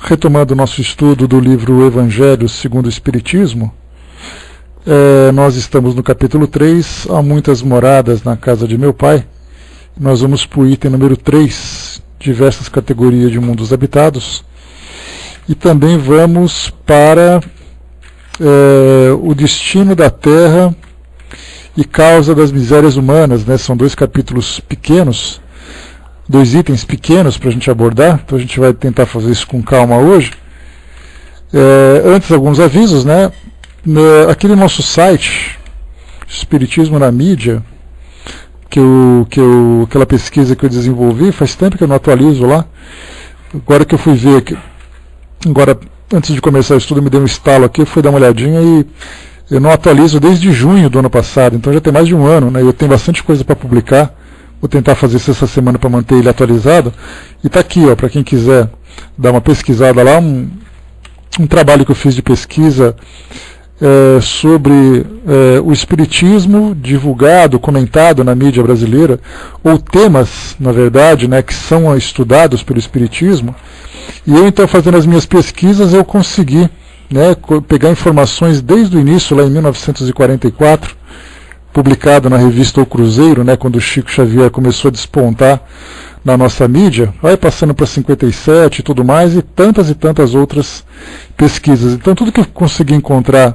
retomando o nosso estudo do livro Evangelho segundo o Espiritismo, nós estamos no capítulo 3, há muitas moradas na casa de meu pai. Nós vamos para o item número 3, diversas categorias de mundos habitados, e também vamos para o destino da Terra e causa das misérias humanas, né? São dois capítulos pequenos, dois itens pequenos para a gente abordar, então a gente vai tentar fazer isso com calma hoje. Antes, alguns avisos, né? Aqui no nosso site, Espiritismo na Mídia, aquela pesquisa que eu desenvolvi, faz tempo que eu não atualizo lá. Agora que eu fui ver aqui, agora antes de começar o estudo, me deu um estalo aqui, fui dar uma olhadinha e eu não atualizo desde junho do ano passado, então já tem mais de um ano, né? Eu tenho bastante coisa para publicar. Vou tentar fazer isso essa semana para manter ele atualizado. E está aqui, para quem quiser dar uma pesquisada lá, um trabalho que eu fiz de pesquisa sobre o Espiritismo divulgado, comentado na mídia brasileira, ou temas, na verdade, né, que são estudados pelo Espiritismo. E eu, então, fazendo as minhas pesquisas, eu consegui, né, pegar informações desde o início, lá em 1944, publicado na revista O Cruzeiro, né, quando o Chico Xavier começou a despontar na nossa mídia, vai passando para 57 e tudo mais, e tantas outras pesquisas. Então tudo que eu consegui encontrar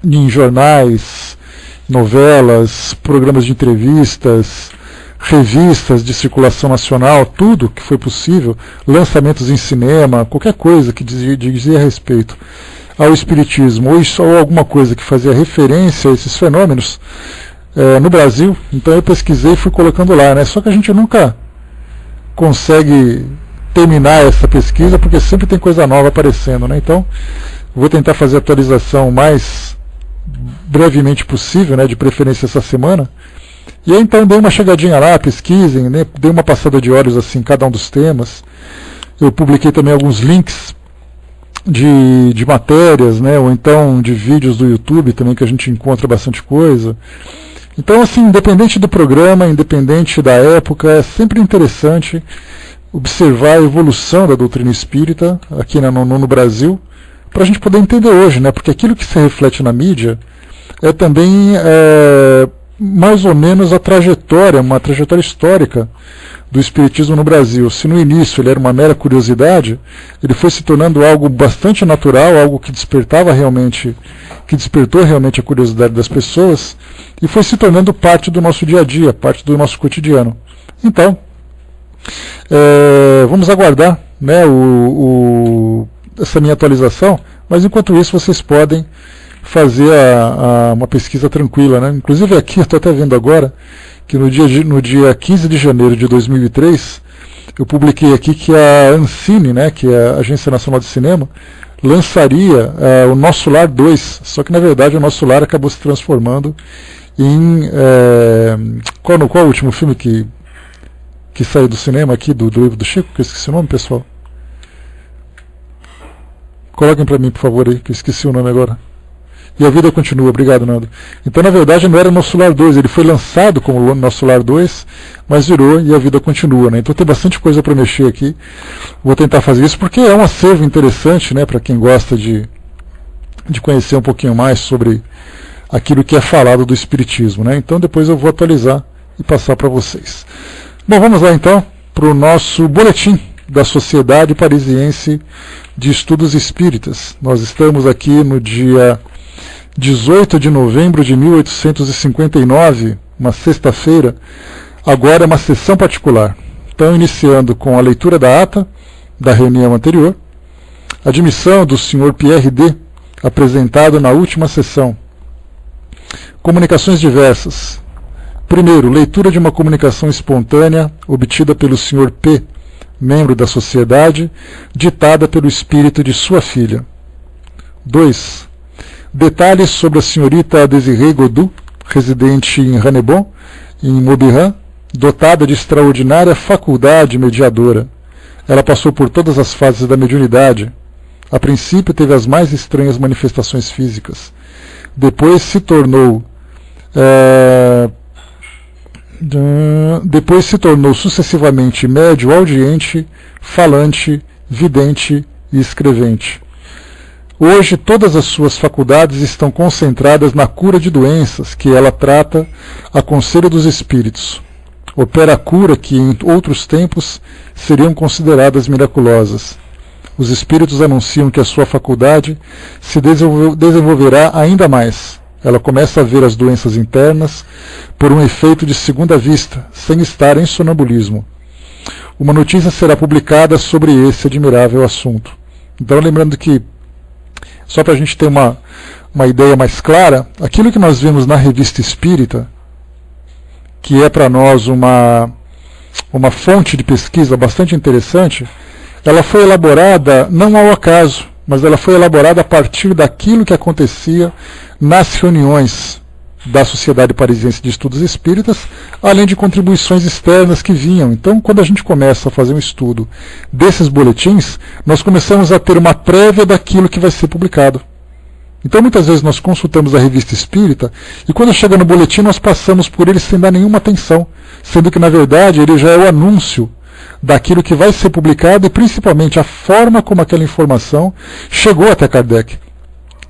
em jornais, novelas, programas de entrevistas, revistas de circulação nacional, tudo que foi possível, lançamentos em cinema, qualquer coisa que dizia respeito ao Espiritismo, ou alguma coisa que fazia referência a esses fenômenos no Brasil, então eu pesquisei e fui colocando lá, né? Só que a gente nunca consegue terminar essa pesquisa, porque sempre tem coisa nova aparecendo, né? Então, vou tentar fazer a atualização o mais brevemente possível, né? De preferência essa semana. E aí, então, dei uma chegadinha lá, pesquisem, né? Dei uma passada de olhos assim, em cada um dos temas. Eu publiquei também alguns links de matérias, né, ou então de vídeos do YouTube também, que a gente encontra bastante coisa. Então, assim, independente do programa, independente da época, é sempre interessante observar a evolução da doutrina espírita aqui no Brasil, para a gente poder entender hoje, né, porque aquilo que se reflete na mídia é também mais ou menos a trajetória, uma trajetória histórica do Espiritismo no Brasil. Se no início ele era uma mera curiosidade, ele foi se tornando algo bastante natural, algo que despertou realmente a curiosidade das pessoas, e foi se tornando parte do nosso dia a dia, parte do nosso cotidiano. Então, vamos aguardar, né, essa minha atualização, mas enquanto isso vocês podem fazer uma pesquisa tranquila, né? Inclusive aqui, eu estou até vendo agora, que no dia 15 de janeiro de 2003, eu publiquei aqui que a Ancine, né, que é a Agência Nacional de Cinema, lançaria o Nosso Lar 2, só que na verdade o Nosso Lar acabou se transformando em... Qual o último filme que saiu do cinema aqui, do livro do Chico, que eu esqueci o nome, pessoal? Coloquem para mim, por favor, aí, que eu esqueci o nome agora. E a Vida Continua, obrigado, Nando. Então, na verdade, não era Nosso Lar 2, ele foi lançado como Nosso Lar 2, mas virou E a Vida Continua, né? Então tem bastante coisa para mexer aqui. Vou tentar fazer isso, porque é um acervo interessante, né, para quem gosta de conhecer um pouquinho mais sobre aquilo que é falado do Espiritismo, né? Então depois eu vou atualizar e passar para vocês. Bom, vamos lá então para o nosso boletim da Sociedade Parisiense de Estudos Espíritas. Nós estamos aqui no dia 18 de novembro de 1859, uma sexta-feira. Agora é uma sessão particular. Então, iniciando com a leitura da ata da reunião anterior, admissão do Sr. Pierre D., apresentado na última sessão. Comunicações diversas. Primeiro, leitura de uma comunicação espontânea obtida pelo Sr. P., membro da sociedade, ditada pelo espírito de sua filha. 2. Detalhes sobre a senhorita Désirée Godou, residente em Hannebon, em Maubiran, dotada de extraordinária faculdade mediadora. Ela passou por todas as fases da mediunidade. A princípio teve as mais estranhas manifestações físicas. Depois se tornou sucessivamente médio, audiente, falante, vidente e escrevente. Hoje todas as suas faculdades estão concentradas na cura de doenças que ela trata a conselho dos espíritos. Opera a cura que em outros tempos seriam consideradas miraculosas. Os espíritos anunciam que a sua faculdade se desenvolverá ainda mais. Ela começa a ver as doenças internas por um efeito de segunda vista, sem estar em sonambulismo. Uma notícia será publicada sobre esse admirável assunto. Então, lembrando que, só para a gente ter uma ideia mais clara, aquilo que nós vemos na Revista Espírita, que é para nós uma fonte de pesquisa bastante interessante, ela foi elaborada não ao acaso, mas ela foi elaborada a partir daquilo que acontecia nas reuniões da Sociedade Parisiense de Estudos Espíritas, além de contribuições externas que vinham. Então, quando a gente começa a fazer um estudo desses boletins, nós começamos a ter uma prévia daquilo que vai ser publicado. Então, muitas vezes nós consultamos a Revista Espírita e quando chega no boletim nós passamos por ele sem dar nenhuma atenção, sendo que, na verdade, ele já é o anúncio daquilo que vai ser publicado e principalmente a forma como aquela informação chegou até Kardec.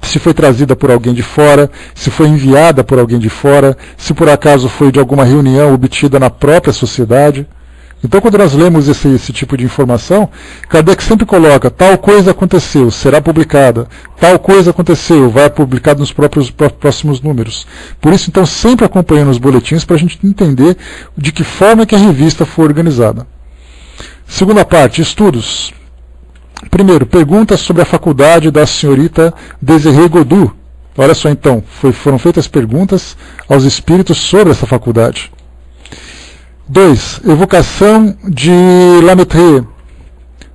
Se foi trazida por alguém de fora, se foi enviada por alguém de fora, se por acaso foi de alguma reunião obtida na própria sociedade. Então, quando nós lemos esse tipo de informação, Kardec sempre coloca: tal coisa aconteceu, será publicada, tal coisa aconteceu, vai publicado nos próximos números. Por isso, então, sempre acompanhando os boletins para a gente entender de que forma que a revista foi organizada. Segunda parte, estudos. Primeiro, perguntas sobre a faculdade da senhorita Desirée Godu. Olha só então, foram feitas perguntas aos espíritos sobre essa faculdade. 2. Evocação de Lamettrie.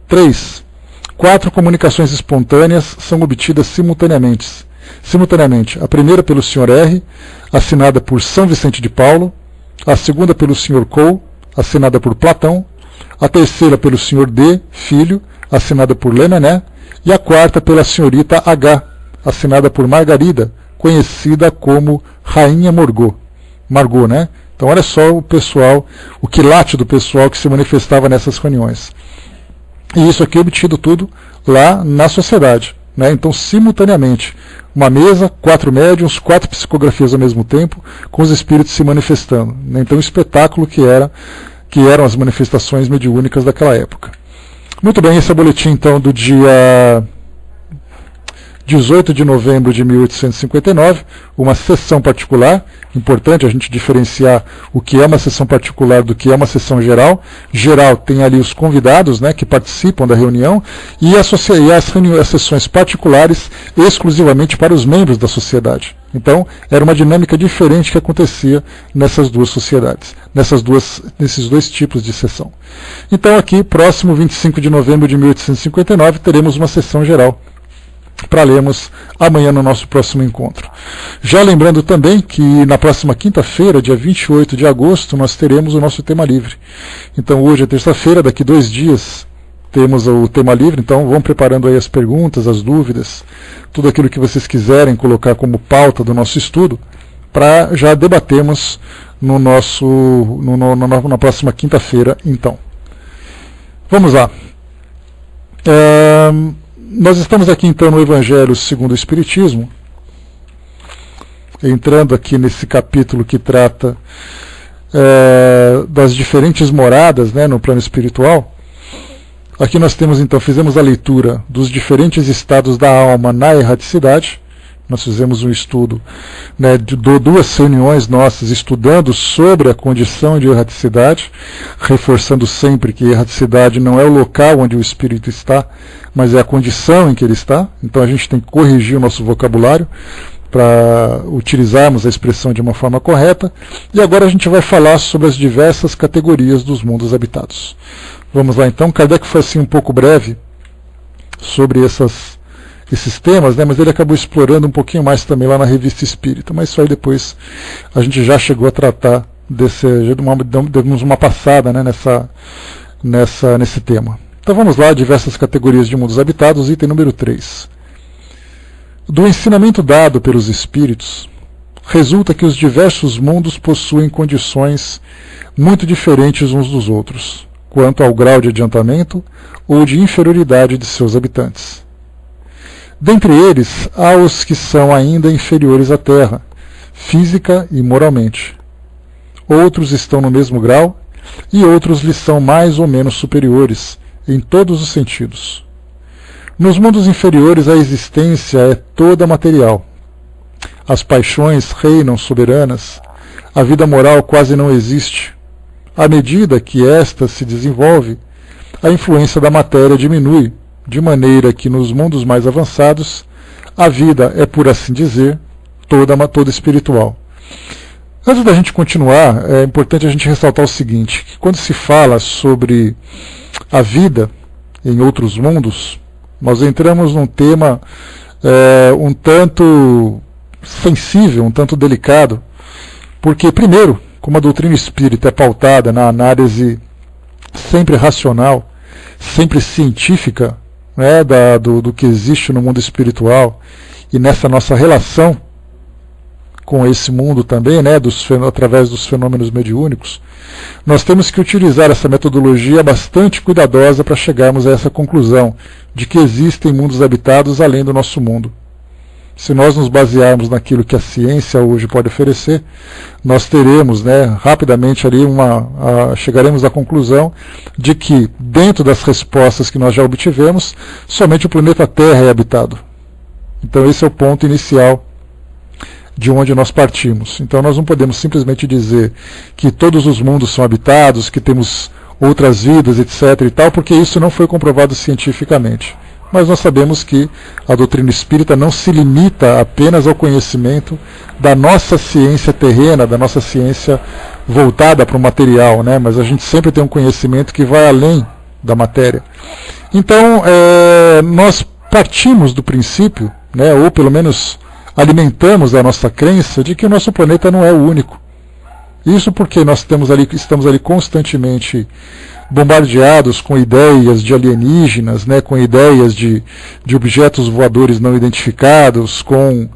3. 4 comunicações espontâneas são obtidas simultaneamente. A primeira pelo Sr. R, assinada por São Vicente de Paulo. A segunda pelo Sr. Cole, assinada por Platão. A terceira pelo Sr. D, filho, assinada por Lemené, e a quarta pela senhorita H, assinada por Margarida, conhecida como Rainha Margot, né? Então olha só o pessoal, o quilate do pessoal que se manifestava nessas reuniões. E isso aqui é obtido tudo lá na sociedade, né? Então, simultaneamente, uma mesa, 4 médiuns, 4 psicografias ao mesmo tempo, com os espíritos se manifestando, né? Então, o espetáculo que eram as manifestações mediúnicas daquela época. Muito bem, esse é o boletim então do dia 18 de novembro de 1859, uma sessão particular. Importante a gente diferenciar o que é uma sessão particular do que é uma sessão geral. Geral tem ali os convidados, né, que participam da reunião, e as sessões particulares exclusivamente para os membros da sociedade. Então, era uma dinâmica diferente que acontecia nessas duas sociedades, nesses dois tipos de sessão. Então, aqui, próximo 25 de novembro de 1859, teremos uma sessão geral para lermos amanhã no nosso próximo encontro. Já lembrando também que na próxima quinta-feira, dia 28 de agosto, nós teremos o nosso tema livre. Então, hoje é terça-feira, daqui 2 dias temos o tema livre, então vão preparando aí as perguntas, as dúvidas, tudo aquilo que vocês quiserem colocar como pauta do nosso estudo, para já debatermos na próxima quinta-feira, então. Vamos lá. Nós estamos aqui então no Evangelho segundo o Espiritismo, entrando aqui nesse capítulo que trata das diferentes moradas, né, no plano espiritual. Aqui nós temos então, fizemos a leitura dos diferentes estados da alma na erraticidade. Nós fizemos um estudo, né, de 2 reuniões nossas estudando sobre a condição de erraticidade, reforçando sempre que erraticidade não é o local onde o espírito está, mas é a condição em que ele está. Então a gente tem que corrigir o nosso vocabulário para utilizarmos a expressão de uma forma correta. E agora a gente vai falar sobre as diversas categorias dos mundos habitados. Vamos lá então. Kardec foi assim um pouco breve sobre esses temas, né, mas ele acabou explorando um pouquinho mais também lá na Revista Espírita, mas isso aí depois a gente já chegou a tratar demos uma passada, né, nesse tema. Então vamos lá, diversas categorias de mundos habitados, item número 3. Do ensinamento dado pelos espíritos, resulta que os diversos mundos possuem condições muito diferentes uns dos outros, quanto ao grau de adiantamento ou de inferioridade de seus habitantes. Dentre eles, há os que são ainda inferiores à Terra, física e moralmente. Outros estão no mesmo grau, e outros lhes são mais ou menos superiores, em todos os sentidos. Nos mundos inferiores, a existência é toda material. As paixões reinam soberanas, a vida moral quase não existe. À medida que esta se desenvolve, a influência da matéria diminui, de maneira que nos mundos mais avançados, a vida é, por assim dizer, toda espiritual. Antes da gente continuar, é importante a gente ressaltar o seguinte, que quando se fala sobre a vida em outros mundos, nós entramos num tema um tanto sensível, um tanto delicado, porque, primeiro, como a doutrina espírita é pautada na análise sempre racional, sempre científica, né, do que existe no mundo espiritual, e nessa nossa relação com esse mundo também, né, através dos fenômenos mediúnicos, nós temos que utilizar essa metodologia bastante cuidadosa para chegarmos a essa conclusão de que existem mundos habitados além do nosso mundo. Se nós nos basearmos naquilo que a ciência hoje pode oferecer, nós teremos, né, rapidamente ali chegaremos à conclusão de que, dentro das respostas que nós já obtivemos, somente o planeta Terra é habitado. Então esse é o ponto inicial de onde nós partimos. Então nós não podemos simplesmente dizer que todos os mundos são habitados, que temos outras vidas, etc. e tal, porque isso não foi comprovado cientificamente. Mas nós sabemos que a doutrina espírita não se limita apenas ao conhecimento da nossa ciência terrena, da nossa ciência voltada para o material, né? Mas a gente sempre tem um conhecimento que vai além da matéria. Então, nós partimos do princípio, né, ou pelo menos alimentamos a nossa crença de que o nosso planeta não é o único. Isso porque nós estamos ali constantemente bombardeados com ideias de alienígenas, né, com ideias de objetos voadores não identificados, com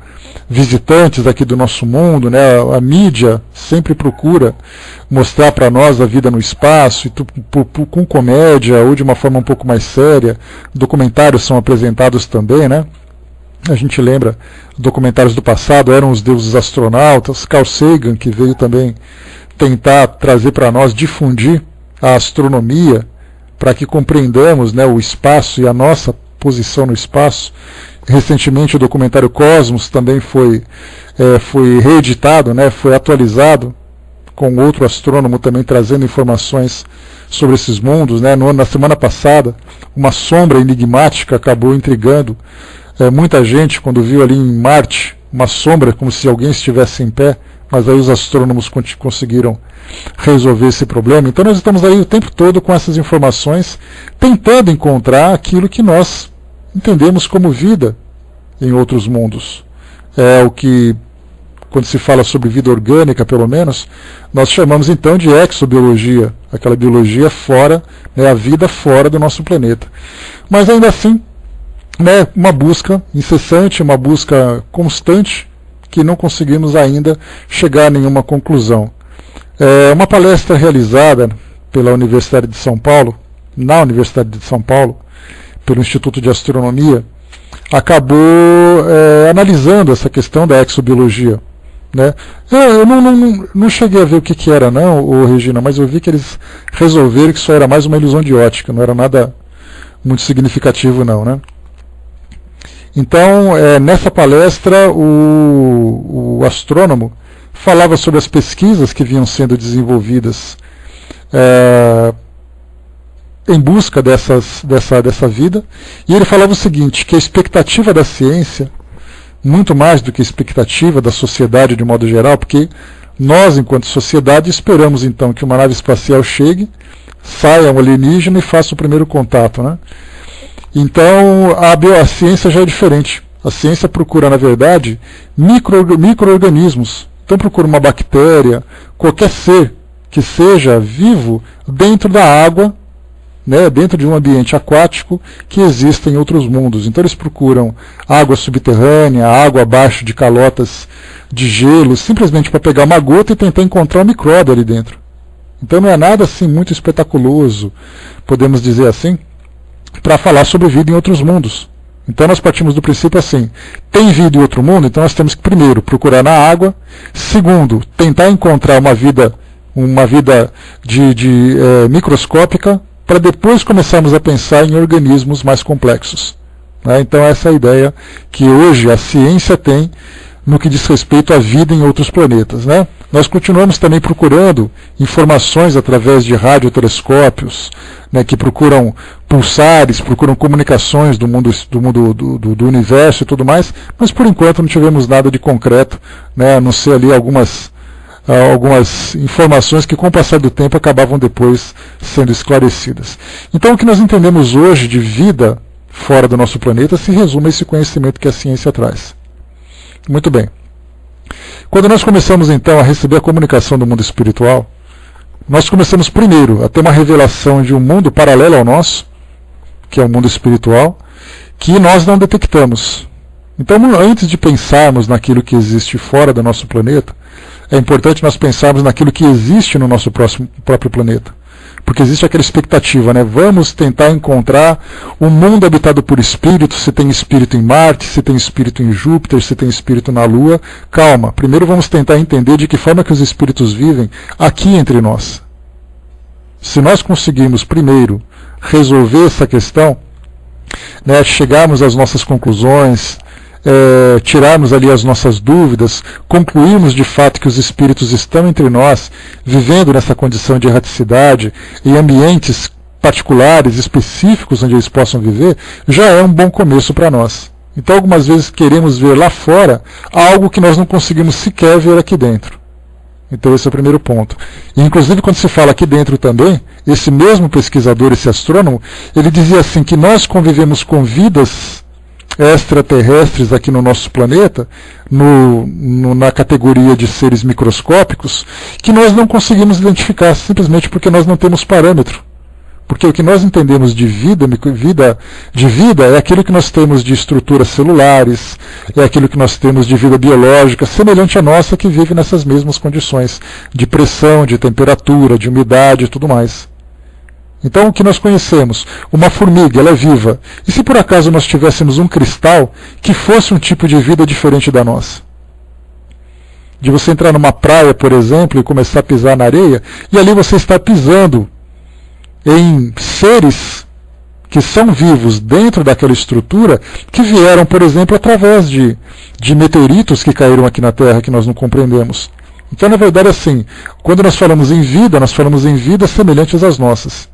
visitantes aqui do nosso mundo, né? A mídia sempre procura mostrar para nós a vida no espaço, e com comédia ou de uma forma um pouco mais séria. Documentários são apresentados também, né? A gente lembra, documentários do passado eram os deuses astronautas, Carl Sagan, que veio também tentar trazer para nós, difundir a astronomia, para que compreendamos, né, o espaço e a nossa posição no espaço. Recentemente o documentário Cosmos também foi reeditado, né, foi atualizado, com outro astrônomo também trazendo informações sobre esses mundos, né. Na semana passada, uma sombra enigmática acabou intrigando muita gente quando viu ali em Marte uma sombra, como se alguém estivesse em pé, mas aí os astrônomos conseguiram resolver esse problema. Então nós estamos aí o tempo todo com essas informações, tentando encontrar aquilo que nós entendemos como vida em outros mundos. É o que, quando se fala sobre vida orgânica, pelo menos, nós chamamos então de exobiologia, aquela biologia fora, né, a vida fora do nosso planeta. Mas ainda assim, né, uma busca incessante, uma busca constante, que não conseguimos ainda chegar a nenhuma conclusão. Uma palestra realizada pela Universidade de São Paulo, na Universidade de São Paulo, pelo Instituto de Astronomia, acabou analisando essa questão da exobiologia, né? Eu não cheguei a ver o que era não, Regina, mas eu vi que eles resolveram que isso era mais uma ilusão de ótica, não era nada muito significativo não, né? Então, nessa palestra, o astrônomo falava sobre as pesquisas que vinham sendo desenvolvidas em busca dessa vida, e ele falava o seguinte, que a expectativa da ciência, muito mais do que a expectativa da sociedade de modo geral, porque nós, enquanto sociedade, esperamos então que uma nave espacial chegue, saia um alienígena e faça o primeiro contato, né? Então, a ciência já é diferente. A ciência procura, na verdade, micro-organismos. Então, procura uma bactéria, qualquer ser que seja vivo dentro da água, né, dentro de um ambiente aquático que existe em outros mundos. Então, eles procuram água subterrânea, água abaixo de calotas de gelo, simplesmente para pegar uma gota e tentar encontrar um micróbio ali dentro. Então não é nada assim muito espetaculoso, podemos dizer assim, para falar sobre vida em outros mundos. Então nós partimos do princípio assim, tem vida em outro mundo, então nós temos que primeiro procurar na água, segundo, tentar encontrar uma vida microscópica, para depois começarmos a pensar em organismos mais complexos. Né? Então essa é a ideia que hoje a ciência tem no que diz respeito à vida em outros planetas. Né? Nós continuamos também procurando informações através de radiotelescópios, né, que procuram pulsares, procuram comunicações do mundo do universo e tudo mais, mas por enquanto não tivemos nada de concreto, né, a não ser ali algumas informações que com o passar do tempo acabavam depois sendo esclarecidas. Então o que nós entendemos hoje de vida fora do nosso planeta se resume a esse conhecimento que a ciência traz. Muito bem. Quando nós começamos então a receber a comunicação do mundo espiritual, nós começamos primeiro a ter uma revelação de um mundo paralelo ao nosso, que é o mundo espiritual, que nós não detectamos. Então, antes de pensarmos naquilo que existe fora do nosso planeta, é importante nós pensarmos naquilo que existe no nosso próprio planeta. Porque existe aquela expectativa, né? Vamos tentar encontrar um mundo habitado por espíritos, se tem espírito em Marte, se tem espírito em Júpiter, se tem espírito na Lua. Calma, primeiro vamos tentar entender de que forma que os espíritos vivem aqui entre nós. Se nós conseguirmos primeiro resolver essa questão, né, chegarmos às nossas conclusões, tirarmos ali as nossas dúvidas, concluirmos de fato que os espíritos estão entre nós, vivendo nessa condição de erraticidade, em ambientes particulares, específicos onde eles possam viver, já é um bom começo para nós. Então algumas vezes queremos ver lá fora algo que nós não conseguimos sequer ver aqui dentro. Então esse é o primeiro ponto. E, inclusive quando se fala aqui dentro também, esse mesmo pesquisador, esse astrônomo, ele dizia assim que nós convivemos com vidas extraterrestres aqui no nosso planeta, na categoria de seres microscópicos, que nós não conseguimos identificar, simplesmente porque nós não temos parâmetro. Porque o que nós entendemos de vida é aquilo que nós temos de estruturas celulares, é aquilo que nós temos de vida biológica, semelhante à nossa, que vive nessas mesmas condições de pressão, de temperatura, de umidade e tudo mais. Então o que nós conhecemos? Uma formiga, ela é viva. E se por acaso nós tivéssemos um cristal que fosse um tipo de vida diferente da nossa? De você entrar numa praia, por exemplo, e começar a pisar na areia, e ali você está pisando em seres que são vivos dentro daquela estrutura, que vieram, por exemplo, através de meteoritos que caíram aqui na Terra, que nós não compreendemos. Então, na verdade, assim, quando nós falamos em vidas semelhantes às nossas.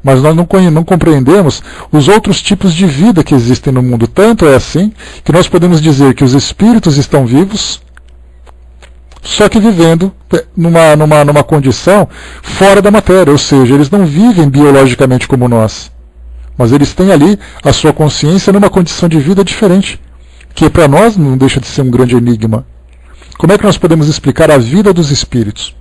Mas nós não compreendemos os outros tipos de vida que existem no mundo. Tanto é assim que nós podemos dizer que os espíritos estão vivos, só que vivendo numa condição fora da matéria. Ou seja, eles não vivem biologicamente como nós. Mas eles têm ali a sua consciência numa condição de vida diferente. Que para nós não deixa de ser um grande enigma. Como é que nós podemos explicar a vida dos espíritos?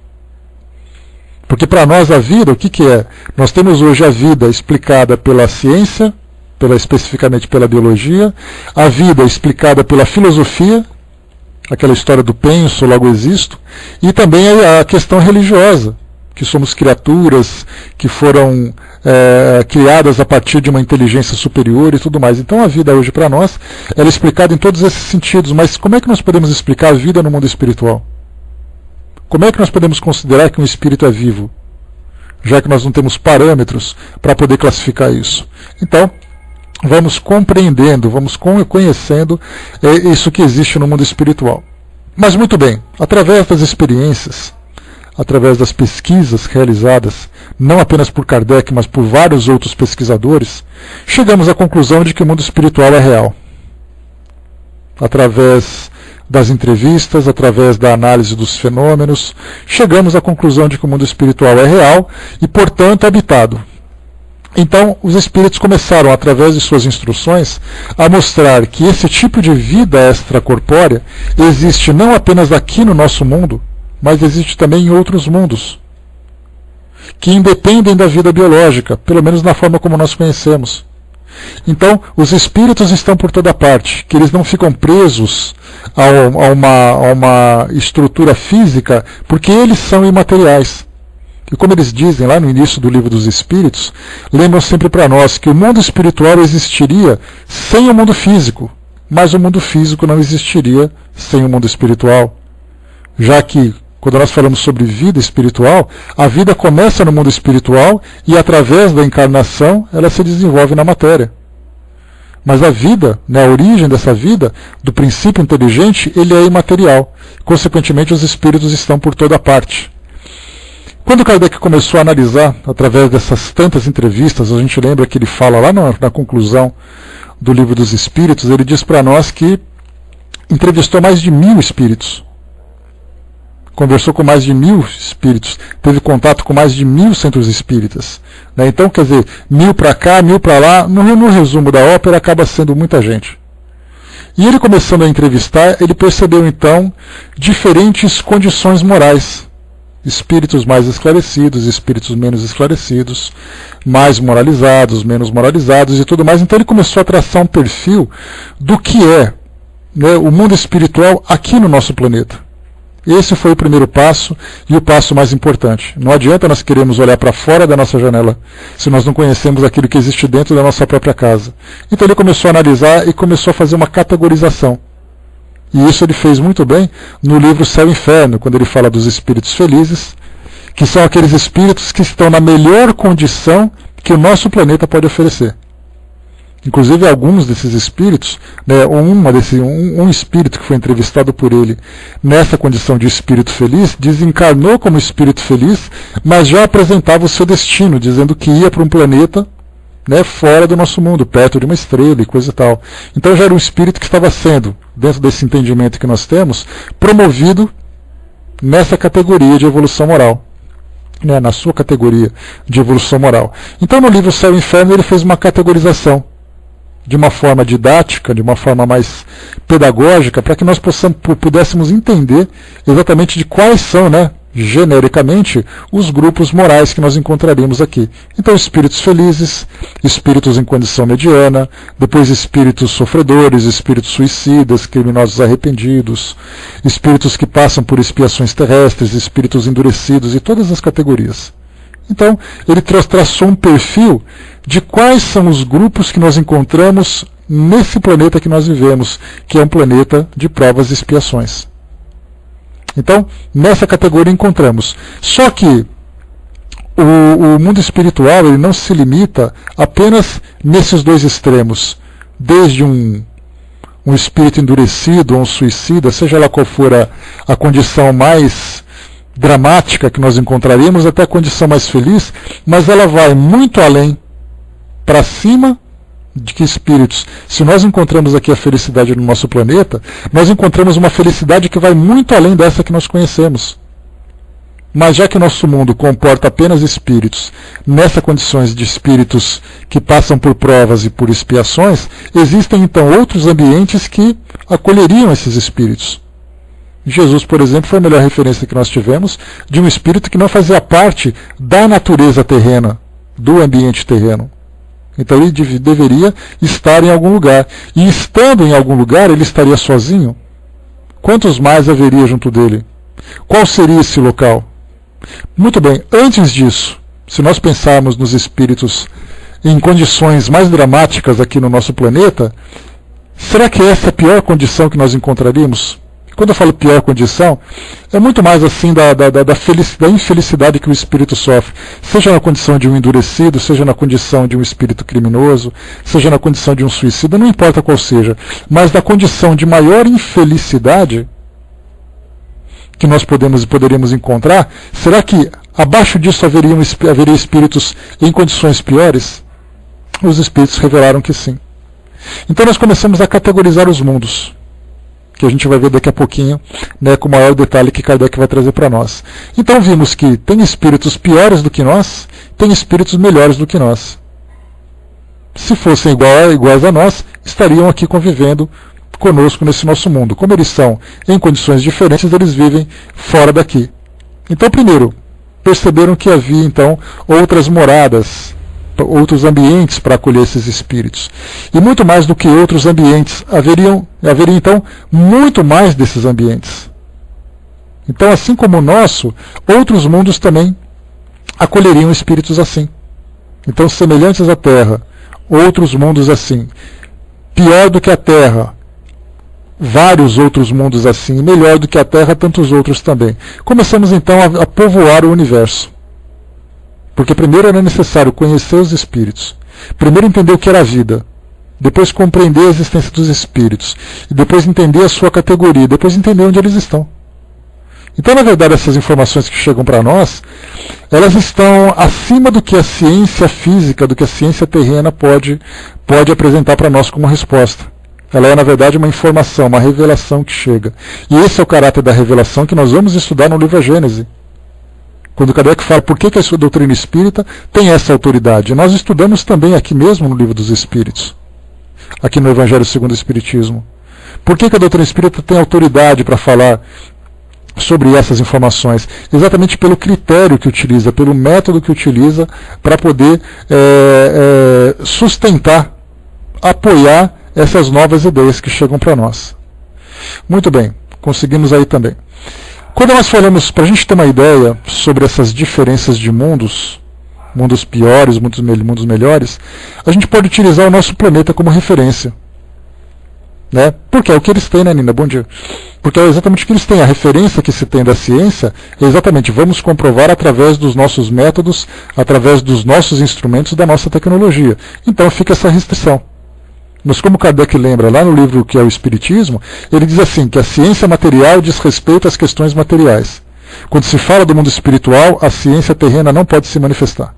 Porque para nós a vida, o que é? Nós temos hoje a vida explicada pela ciência, especificamente pela biologia, a vida explicada pela filosofia, aquela história do penso, logo existo, e também a questão religiosa, que somos criaturas que foram criadas a partir de uma inteligência superior e tudo mais. Então a vida hoje para nós, ela é explicada em todos esses sentidos, mas como é que nós podemos explicar a vida no mundo espiritual? Como é que nós podemos considerar que um espírito é vivo? Já que nós não temos parâmetros para poder classificar isso. Então, vamos compreendendo, vamos conhecendo isso que existe no mundo espiritual. Mas muito bem, através das experiências, através das pesquisas realizadas, não apenas por Kardec, mas por vários outros pesquisadores, chegamos à conclusão de que o mundo espiritual é real. Através das entrevistas, através da análise dos fenômenos, chegamos à conclusão de que o mundo espiritual é real e, portanto, habitado. Então, os espíritos começaram, através de suas instruções, a mostrar que esse tipo de vida extracorpórea existe não apenas aqui no nosso mundo, mas existe também em outros mundos, que independem da vida biológica, pelo menos na forma como nós conhecemos. Então, os espíritos estão por toda parte, que eles não ficam presos a uma estrutura física, porque eles são imateriais. que, como eles dizem lá no início do Livro dos Espíritos, lembram sempre para nós que o mundo espiritual existiria sem o mundo físico, mas o mundo físico não existiria sem o mundo espiritual. Já que, quando nós falamos sobre vida espiritual, a vida começa no mundo espiritual e, através da encarnação, ela se desenvolve na matéria. Mas a vida, né, a origem dessa vida, do princípio inteligente, ele é imaterial. Consequentemente, os espíritos estão por toda parte. Quando Kardec começou a analisar, através dessas tantas entrevistas, a gente lembra que ele fala lá na conclusão do Livro dos Espíritos, ele diz para nós que entrevistou mais de 1000 espíritos. Conversou com mais de 1000 espíritos, teve contato com mais de 1000 centros espíritas. Né? Então, quer dizer, 1000 para cá, 1000 para lá, no resumo da ópera acaba sendo muita gente. E ele, começando a entrevistar, ele percebeu então diferentes condições morais. Espíritos mais esclarecidos, espíritos menos esclarecidos, mais moralizados, menos moralizados e tudo mais. Então ele começou a traçar um perfil do que é, né, o mundo espiritual aqui no nosso planeta. Esse foi o primeiro passo e o passo mais importante. Não adianta nós queremos olhar para fora da nossa janela se nós não conhecemos aquilo que existe dentro da nossa própria casa. Então ele começou a analisar e começou a fazer uma categorização. E isso ele fez muito bem no livro Céu e Inferno, quando ele fala dos espíritos felizes, que são aqueles espíritos que estão na melhor condição que o nosso planeta pode oferecer. Inclusive, alguns desses espíritos, né, um espírito que foi entrevistado por ele nessa condição de espírito feliz, desencarnou como espírito feliz, mas já apresentava o seu destino, dizendo que ia para um planeta, né, fora do nosso mundo, perto de uma estrela e coisa e tal. Então já era um espírito que estava sendo, dentro desse entendimento que nós temos, promovido nessa categoria de evolução moral. Né, na sua categoria de evolução moral. Então no livro Céu e Inferno ele fez uma categorização de uma forma didática, de uma forma mais pedagógica, para que nós pudéssemos entender exatamente de quais são, né, genericamente, os grupos morais que nós encontraríamos aqui. Então, espíritos felizes, espíritos em condição mediana, depois espíritos sofredores, espíritos suicidas, criminosos arrependidos, espíritos que passam por expiações terrestres, espíritos endurecidos e todas as categorias. Então, ele traçou um perfil de quais são os grupos que nós encontramos nesse planeta que nós vivemos, que é um planeta de provas e expiações. Então, nessa categoria encontramos. Só que o mundo espiritual ele não se limita apenas nesses dois extremos, desde um espírito endurecido ou um suicida, seja lá qual for a condição mais dramática que nós encontraremos, até a condição mais feliz, mas ela vai muito além, para cima de que espíritos. Se nós encontramos aqui a felicidade no nosso planeta, nós encontramos uma felicidade que vai muito além dessa que nós conhecemos. Mas já que o nosso mundo comporta apenas espíritos, nessas condições de espíritos que passam por provas e por expiações, existem então outros ambientes que acolheriam esses espíritos. Jesus, por exemplo, foi a melhor referência que nós tivemos de um espírito que não fazia parte da natureza terrena, do ambiente terreno. Então ele deveria estar em algum lugar. E estando em algum lugar, ele estaria sozinho? Quantos mais haveria junto dele? Qual seria esse local? Muito bem, antes disso, se nós pensarmos nos espíritos em condições mais dramáticas aqui no nosso planeta, será que essa é a pior condição que nós encontraríamos? Quando eu falo pior condição, é muito mais assim da infelicidade que o espírito sofre, seja na condição de um endurecido, seja na condição de um espírito criminoso, seja na condição de um suicida, não importa qual seja, mas da condição de maior infelicidade que nós poderíamos encontrar, será que abaixo disso haveria espíritos em condições piores? Os espíritos revelaram que sim. Então nós começamos a categorizar os mundos, que a gente vai ver daqui a pouquinho, né, com o maior detalhe que Kardec vai trazer para nós. Então vimos que tem espíritos piores do que nós, tem espíritos melhores do que nós. Se fossem iguais a nós, estariam aqui convivendo conosco nesse nosso mundo. Como eles são em condições diferentes, eles vivem fora daqui. Então, primeiro, perceberam que havia então outras moradas, outros ambientes para acolher esses espíritos. E muito mais do que outros ambientes, haveria então muito mais desses ambientes. Então, assim como o nosso, outros mundos também acolheriam espíritos assim. Então, semelhantes à Terra, outros mundos assim. Pior do que a Terra, vários outros mundos assim. Melhor do que a Terra, tantos outros também. Começamos então a povoar o universo. Porque primeiro era necessário conhecer os espíritos. Primeiro entender o que era a vida. Depois compreender a existência dos espíritos. E depois entender a sua categoria. Depois entender onde eles estão. Então, na verdade, essas informações que chegam para nós, elas estão acima do que a ciência física, do que a ciência terrena pode apresentar para nós como resposta. Ela é, na verdade, uma informação, uma revelação que chega. E esse é o caráter da revelação que nós vamos estudar no livro A Gênese. Quando Kardec fala por que a sua doutrina espírita tem essa autoridade. Nós estudamos também aqui mesmo no Livro dos Espíritos, aqui no Evangelho segundo o Espiritismo. Por que a doutrina espírita tem autoridade para falar sobre essas informações? Exatamente pelo critério que utiliza, pelo método que utiliza para poder sustentar, apoiar essas novas ideias que chegam para nós. Muito bem, conseguimos aí também. Quando nós falamos, para a gente ter uma ideia sobre essas diferenças de mundos, mundos piores, mundos melhores, a gente pode utilizar o nosso planeta como referência. Né? Porque é o que eles têm, né, Nina? Bom dia. Porque é exatamente o que eles têm. A referência que se tem da ciência é exatamente, vamos comprovar através dos nossos métodos, através dos nossos instrumentos, da nossa tecnologia. Então fica essa restrição. Mas como Kardec lembra lá no livro que é o Espiritismo, ele diz assim, que a ciência material diz respeito às questões materiais. Quando se fala do mundo espiritual, a ciência terrena não pode se manifestar.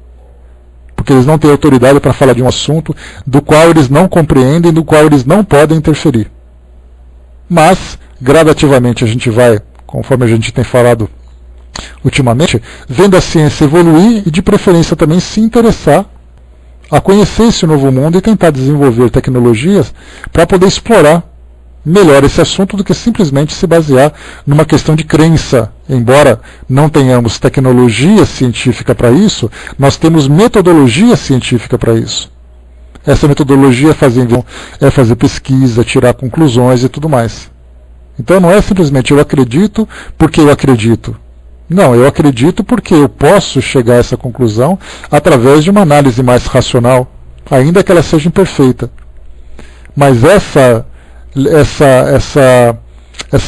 Porque eles não têm autoridade para falar de um assunto do qual eles não compreendem, do qual eles não podem interferir. Mas, gradativamente, a gente vai, conforme a gente tem falado ultimamente, vendo a ciência evoluir e, de preferência, também se interessar a conhecer esse novo mundo e tentar desenvolver tecnologias para poder explorar melhor esse assunto do que simplesmente se basear numa questão de crença. Embora não tenhamos tecnologia científica para isso, nós temos metodologia científica para isso. Essa metodologia é fazer pesquisa, tirar conclusões e tudo mais. Então não é simplesmente eu acredito porque eu acredito. Não, eu acredito porque eu posso chegar a essa conclusão através de uma análise mais racional, ainda que ela seja imperfeita. Mas essa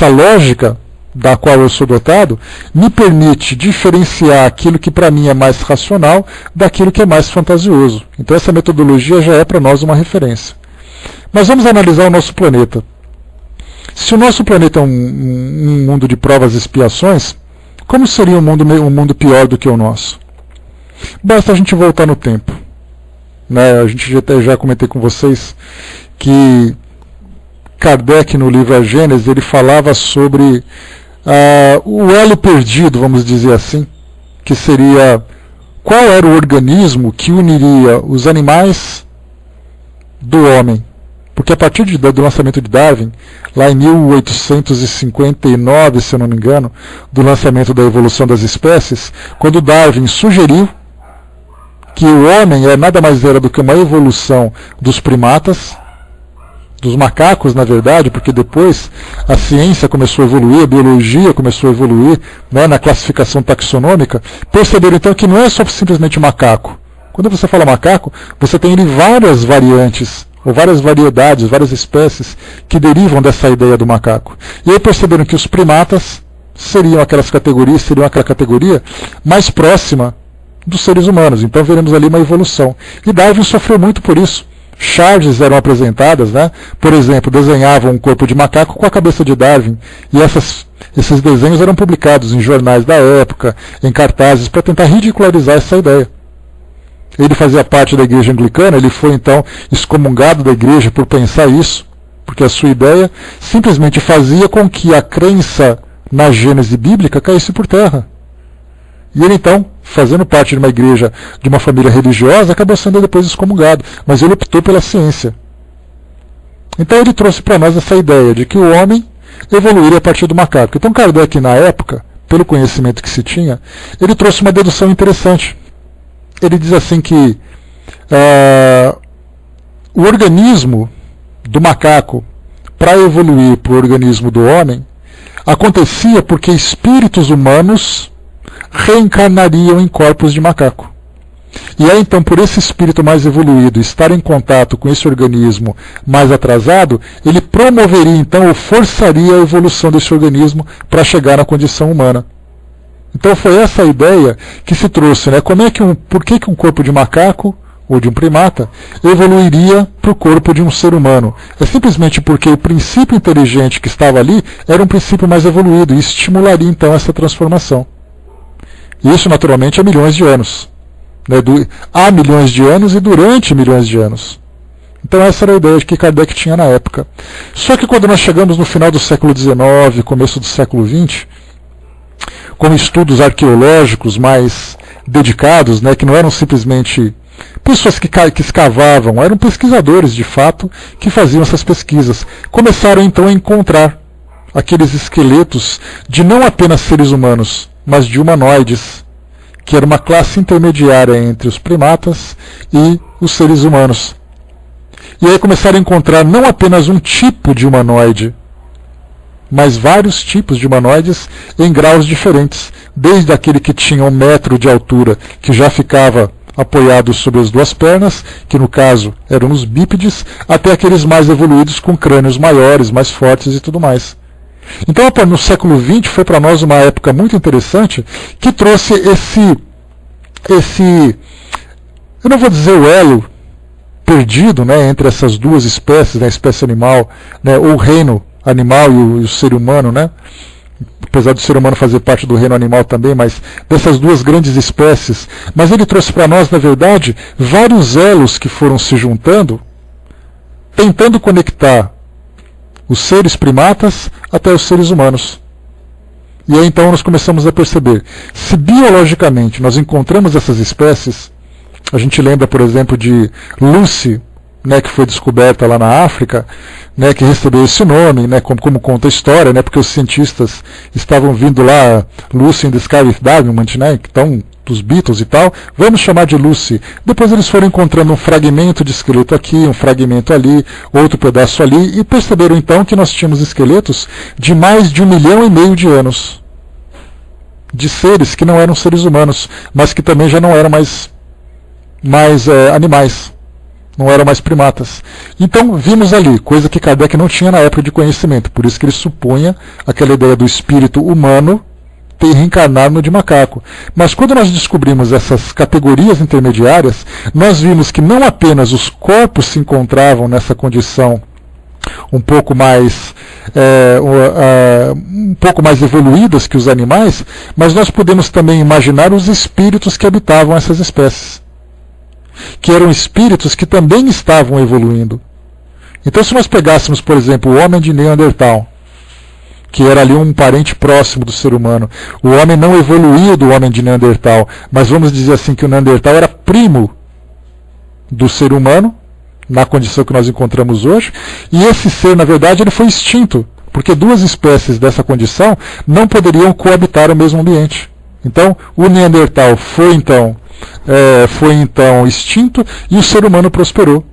lógica da qual eu sou dotado me permite diferenciar aquilo que para mim é mais racional daquilo que é mais fantasioso. Então essa metodologia já é para nós uma referência. Mas vamos analisar o nosso planeta. Se o nosso planeta é um mundo de provas e expiações, como seria um mundo pior do que o nosso? Basta a gente voltar no tempo. Né? A gente já comentei com vocês que Kardec, no livro A Gênese, ele falava sobre o elo perdido, vamos dizer assim, que seria qual era o organismo que uniria os animais do homem. Porque a partir do lançamento de Darwin, lá em 1859, se eu não me engano, do lançamento da evolução das espécies, quando Darwin sugeriu que o homem nada mais era do que uma evolução dos primatas, dos macacos, na verdade, porque depois a ciência começou a evoluir, a biologia começou a evoluir, né, na classificação taxonômica, perceberam então que não é só simplesmente macaco. Quando você fala macaco, você tem várias variantes, ou várias variedades, várias espécies que derivam dessa ideia do macaco. E aí perceberam que os primatas seriam aquela categoria mais próxima dos seres humanos. Então veremos ali uma evolução. E Darwin sofreu muito por isso. Charges eram apresentadas, né? Por exemplo, desenhavam um corpo de macaco com a cabeça de Darwin. E esses desenhos eram publicados em jornais da época, em cartazes, para tentar ridicularizar essa ideia. Ele fazia parte da igreja anglicana, ele foi então excomungado da igreja por pensar isso, porque a sua ideia simplesmente fazia com que a crença na Gênese bíblica caísse por terra. E ele então, fazendo parte de uma igreja, de uma família religiosa, acabou sendo depois excomungado, mas ele optou pela ciência. Então ele trouxe para nós essa ideia de que o homem evoluiria a partir do macaco. Então Kardec, na época, pelo conhecimento que se tinha, ele trouxe uma dedução interessante. Ele diz assim que o organismo do macaco, para evoluir para o organismo do homem, acontecia porque espíritos humanos reencarnariam em corpos de macaco. E aí então, por esse espírito mais evoluído estar em contato com esse organismo mais atrasado, ele promoveria então, ou forçaria a evolução desse organismo para chegar na condição humana. Então foi essa a ideia que se trouxe, né? Por que um corpo de macaco ou de um primata evoluiria para o corpo de um ser humano? É simplesmente porque o princípio inteligente que estava ali era um princípio mais evoluído e estimularia então essa transformação. E isso naturalmente há milhões de anos. Né? Há milhões de anos e durante milhões de anos. Então essa era a ideia que Kardec tinha na época. Só que quando nós chegamos no final do século XIX, começo do século XX, com estudos arqueológicos mais dedicados, né, que não eram simplesmente pessoas que escavavam, eram pesquisadores de fato que faziam essas pesquisas. Começaram então a encontrar aqueles esqueletos de não apenas seres humanos, mas de humanoides, que era uma classe intermediária entre os primatas e os seres humanos. E aí começaram a encontrar não apenas um tipo de humanoide, mas vários tipos de humanoides em graus diferentes, desde aquele que tinha 1 metro de altura, que já ficava apoiado sobre as 2 pernas, que no caso eram os bípedes, até aqueles mais evoluídos com crânios maiores, mais fortes e tudo mais. Então, no século XX foi para nós uma época muito interessante, que trouxe esse, eu não vou dizer o elo perdido, né, entre essas duas espécies, né, a espécie animal, né, ou o reino animal e o ser humano, né? Apesar do ser humano fazer parte do reino animal também, mas dessas duas grandes espécies. Mas ele trouxe para nós, na verdade, vários elos que foram se juntando, tentando conectar os seres primatas até os seres humanos. E aí então nós começamos a perceber, se biologicamente nós encontramos essas espécies, a gente lembra, por exemplo, de Lucy, né, que foi descoberta lá na África, né, que recebeu esse nome, né, como conta a história, né, porque os cientistas estavam vindo lá, Lucy in the Sky with Diamond, né, então, dos Beatles e tal, vamos chamar de Lucy. Depois eles foram encontrando um fragmento de esqueleto aqui, um fragmento ali, outro pedaço ali, e perceberam então que nós tínhamos esqueletos de mais de 1,5 milhão de anos, de seres que não eram seres humanos, mas que também já não eram mais animais. Não eram mais primatas. Então vimos ali, coisa que Kardec não tinha na época de conhecimento, por isso que ele supunha aquela ideia do espírito humano ter reencarnado no de macaco. Mas quando nós descobrimos essas categorias intermediárias, nós vimos que não apenas os corpos se encontravam nessa condição um pouco mais evoluídas que os animais, mas nós podemos também imaginar os espíritos que habitavam essas espécies, que eram espíritos que também estavam evoluindo. Então, se nós pegássemos, por exemplo, o homem de Neandertal, que era ali um parente próximo do ser humano, o homem não evoluiu do homem de Neandertal, mas vamos dizer assim que o Neandertal era primo do ser humano, na condição que nós encontramos hoje, e esse ser, na verdade, ele foi extinto, porque duas espécies dessa condição não poderiam coabitar o mesmo ambiente. Então, o Neandertal foi então extinto e o ser humano prosperou.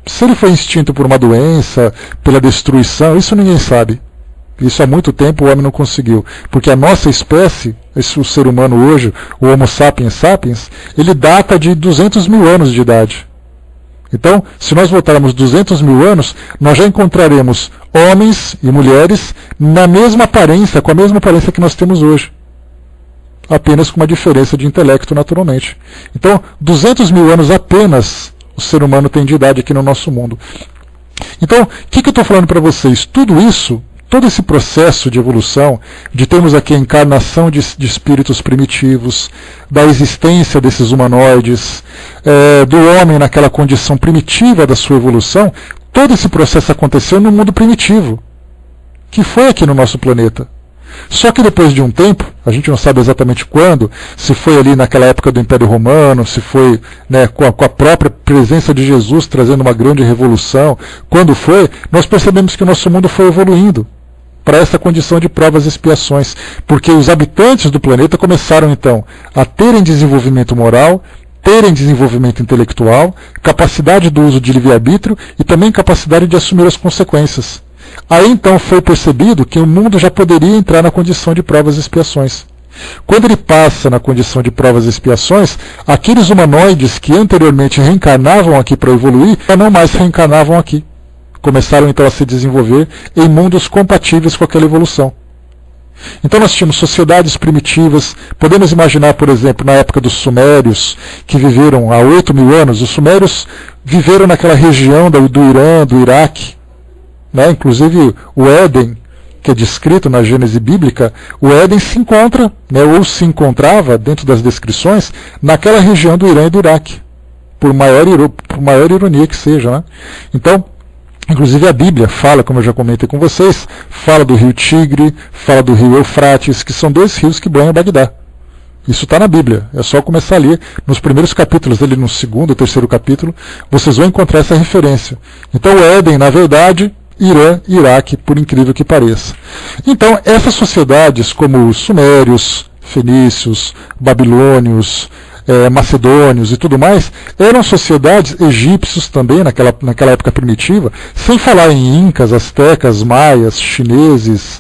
Se ele foi extinto por uma doença, pela destruição, isso ninguém sabe. Isso há muito tempo o homem não conseguiu. Porque a nossa espécie, o ser humano hoje, o Homo sapiens sapiens, ele data de 200 mil anos de idade. Então, se nós voltarmos 200 mil anos, nós já encontraremos homens e mulheres na mesma aparência, com a mesma aparência que nós temos hoje. Apenas com uma diferença de intelecto, naturalmente. Então, 200 mil anos apenas o ser humano tem de idade aqui no nosso mundo. Então, o que eu estou falando para vocês? Tudo isso, todo esse processo de evolução, de termos aqui a encarnação de espíritos primitivos, da existência desses humanoides, do homem naquela condição primitiva da sua evolução, todo esse processo aconteceu no mundo primitivo, que foi aqui no nosso planeta. Só que depois de um tempo, a gente não sabe exatamente quando, se foi ali naquela época do Império Romano, se foi, né, com a própria presença de Jesus trazendo uma grande revolução, quando foi, nós percebemos que o nosso mundo foi evoluindo para essa condição de provas e expiações, porque os habitantes do planeta começaram então a terem desenvolvimento moral, terem desenvolvimento intelectual, capacidade do uso de livre-arbítrio e também capacidade de assumir as consequências. Aí então foi percebido que o mundo já poderia entrar na condição de provas e expiações. Quando ele passa na condição de provas e expiações, aqueles humanoides que anteriormente reencarnavam aqui para evoluir, não mais reencarnavam aqui. Começaram então a se desenvolver em mundos compatíveis com aquela evolução. Então nós tínhamos sociedades primitivas, podemos imaginar, por exemplo, na época dos Sumérios, que viveram há 8.000 anos, os Sumérios viveram naquela região do Irã, do Iraque, né? Inclusive o Éden, que é descrito na Gênese bíblica, o Éden se encontra, né, ou se encontrava, dentro das descrições, naquela região do Irã e do Iraque, por maior ironia que seja, né? Então, inclusive a Bíblia fala, como eu já comentei com vocês, fala do rio Tigre, fala do rio Eufrates, que são 2 rios que banham Bagdá. Isso está na Bíblia, é só começar a ler. Nos primeiros capítulos, ali no 2º ou 3º capítulo, vocês vão encontrar essa referência. Então o Éden, na verdade, Irã e Iraque, por incrível que pareça. Então, essas sociedades, como os sumérios, fenícios, babilônios, macedônios e tudo mais, eram sociedades egípcios também, naquela época primitiva, sem falar em incas, astecas, maias, chineses,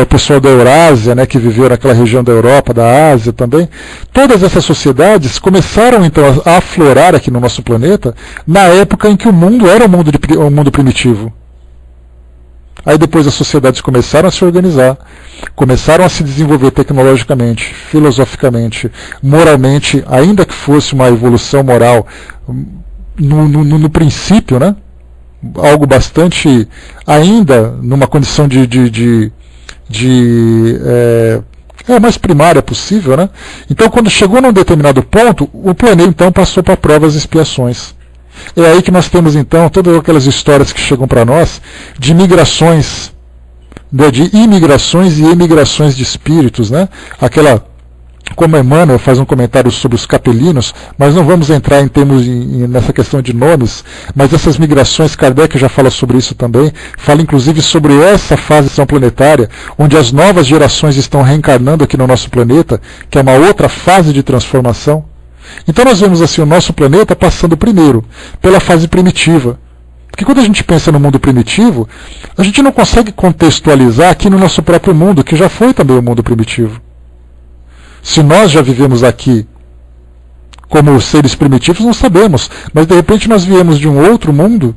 pessoal da Eurásia, né, que viveu naquela região da Europa, da Ásia também. Todas essas sociedades começaram então a aflorar aqui no nosso planeta na época em que o mundo era um mundo primitivo. Aí depois as sociedades começaram a se organizar, começaram a se desenvolver tecnologicamente, filosoficamente, moralmente, ainda que fosse uma evolução moral no princípio, né? Algo bastante, ainda numa condição mais primária possível, né? Então quando chegou num determinado ponto, o planeta então passou para provas e expiações. É aí que nós temos então todas aquelas histórias que chegam para nós de migrações, de imigrações e emigrações de espíritos, né? Como Emmanuel faz um comentário sobre os capelinos, mas não vamos entrar em termos nessa questão de nomes, mas essas migrações, Kardec já fala sobre isso também, fala inclusive sobre essa fase planetária, onde as novas gerações estão reencarnando aqui no nosso planeta, que é uma outra fase de transformação. Então nós vemos assim o nosso planeta passando primeiro pela fase primitiva. Porque quando a gente pensa no mundo primitivo, a gente não consegue contextualizar aqui no nosso próprio mundo, que já foi também o mundo primitivo. Se nós já vivemos aqui como seres primitivos, não sabemos, mas de repente nós viemos de um outro mundo,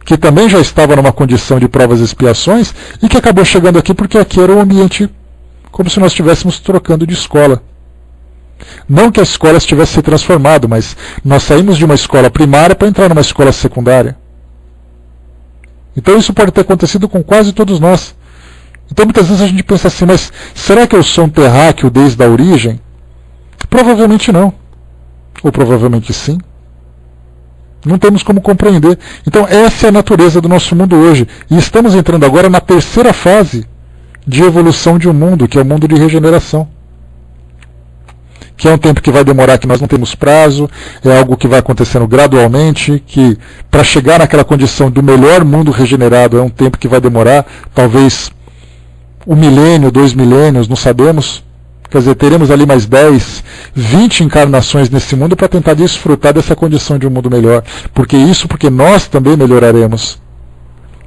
que também já estava numa condição de provas e expiações, e que acabou chegando aqui porque aqui era um ambiente como se nós estivéssemos trocando de escola. Não que a escola tivesse se transformado, mas nós saímos de uma escola primária para entrar numa escola secundária. Então isso pode ter acontecido com quase todos nós. Então muitas vezes a gente pensa assim, mas será que eu sou um terráqueo desde a origem? Provavelmente não. Ou provavelmente sim. Não temos como compreender. Então essa é a natureza do nosso mundo hoje. E estamos entrando agora na 3ª fase de evolução de um mundo, que é o mundo de regeneração. Que é um tempo que vai demorar, que nós não temos prazo, é algo que vai acontecendo gradualmente, que para chegar naquela condição do melhor mundo regenerado é um tempo que vai demorar, talvez 1 milênio, 2 milênios, não sabemos. Quer dizer, teremos ali mais 10, 20 encarnações nesse mundo para tentar desfrutar dessa condição de um mundo melhor. Porque nós também melhoraremos.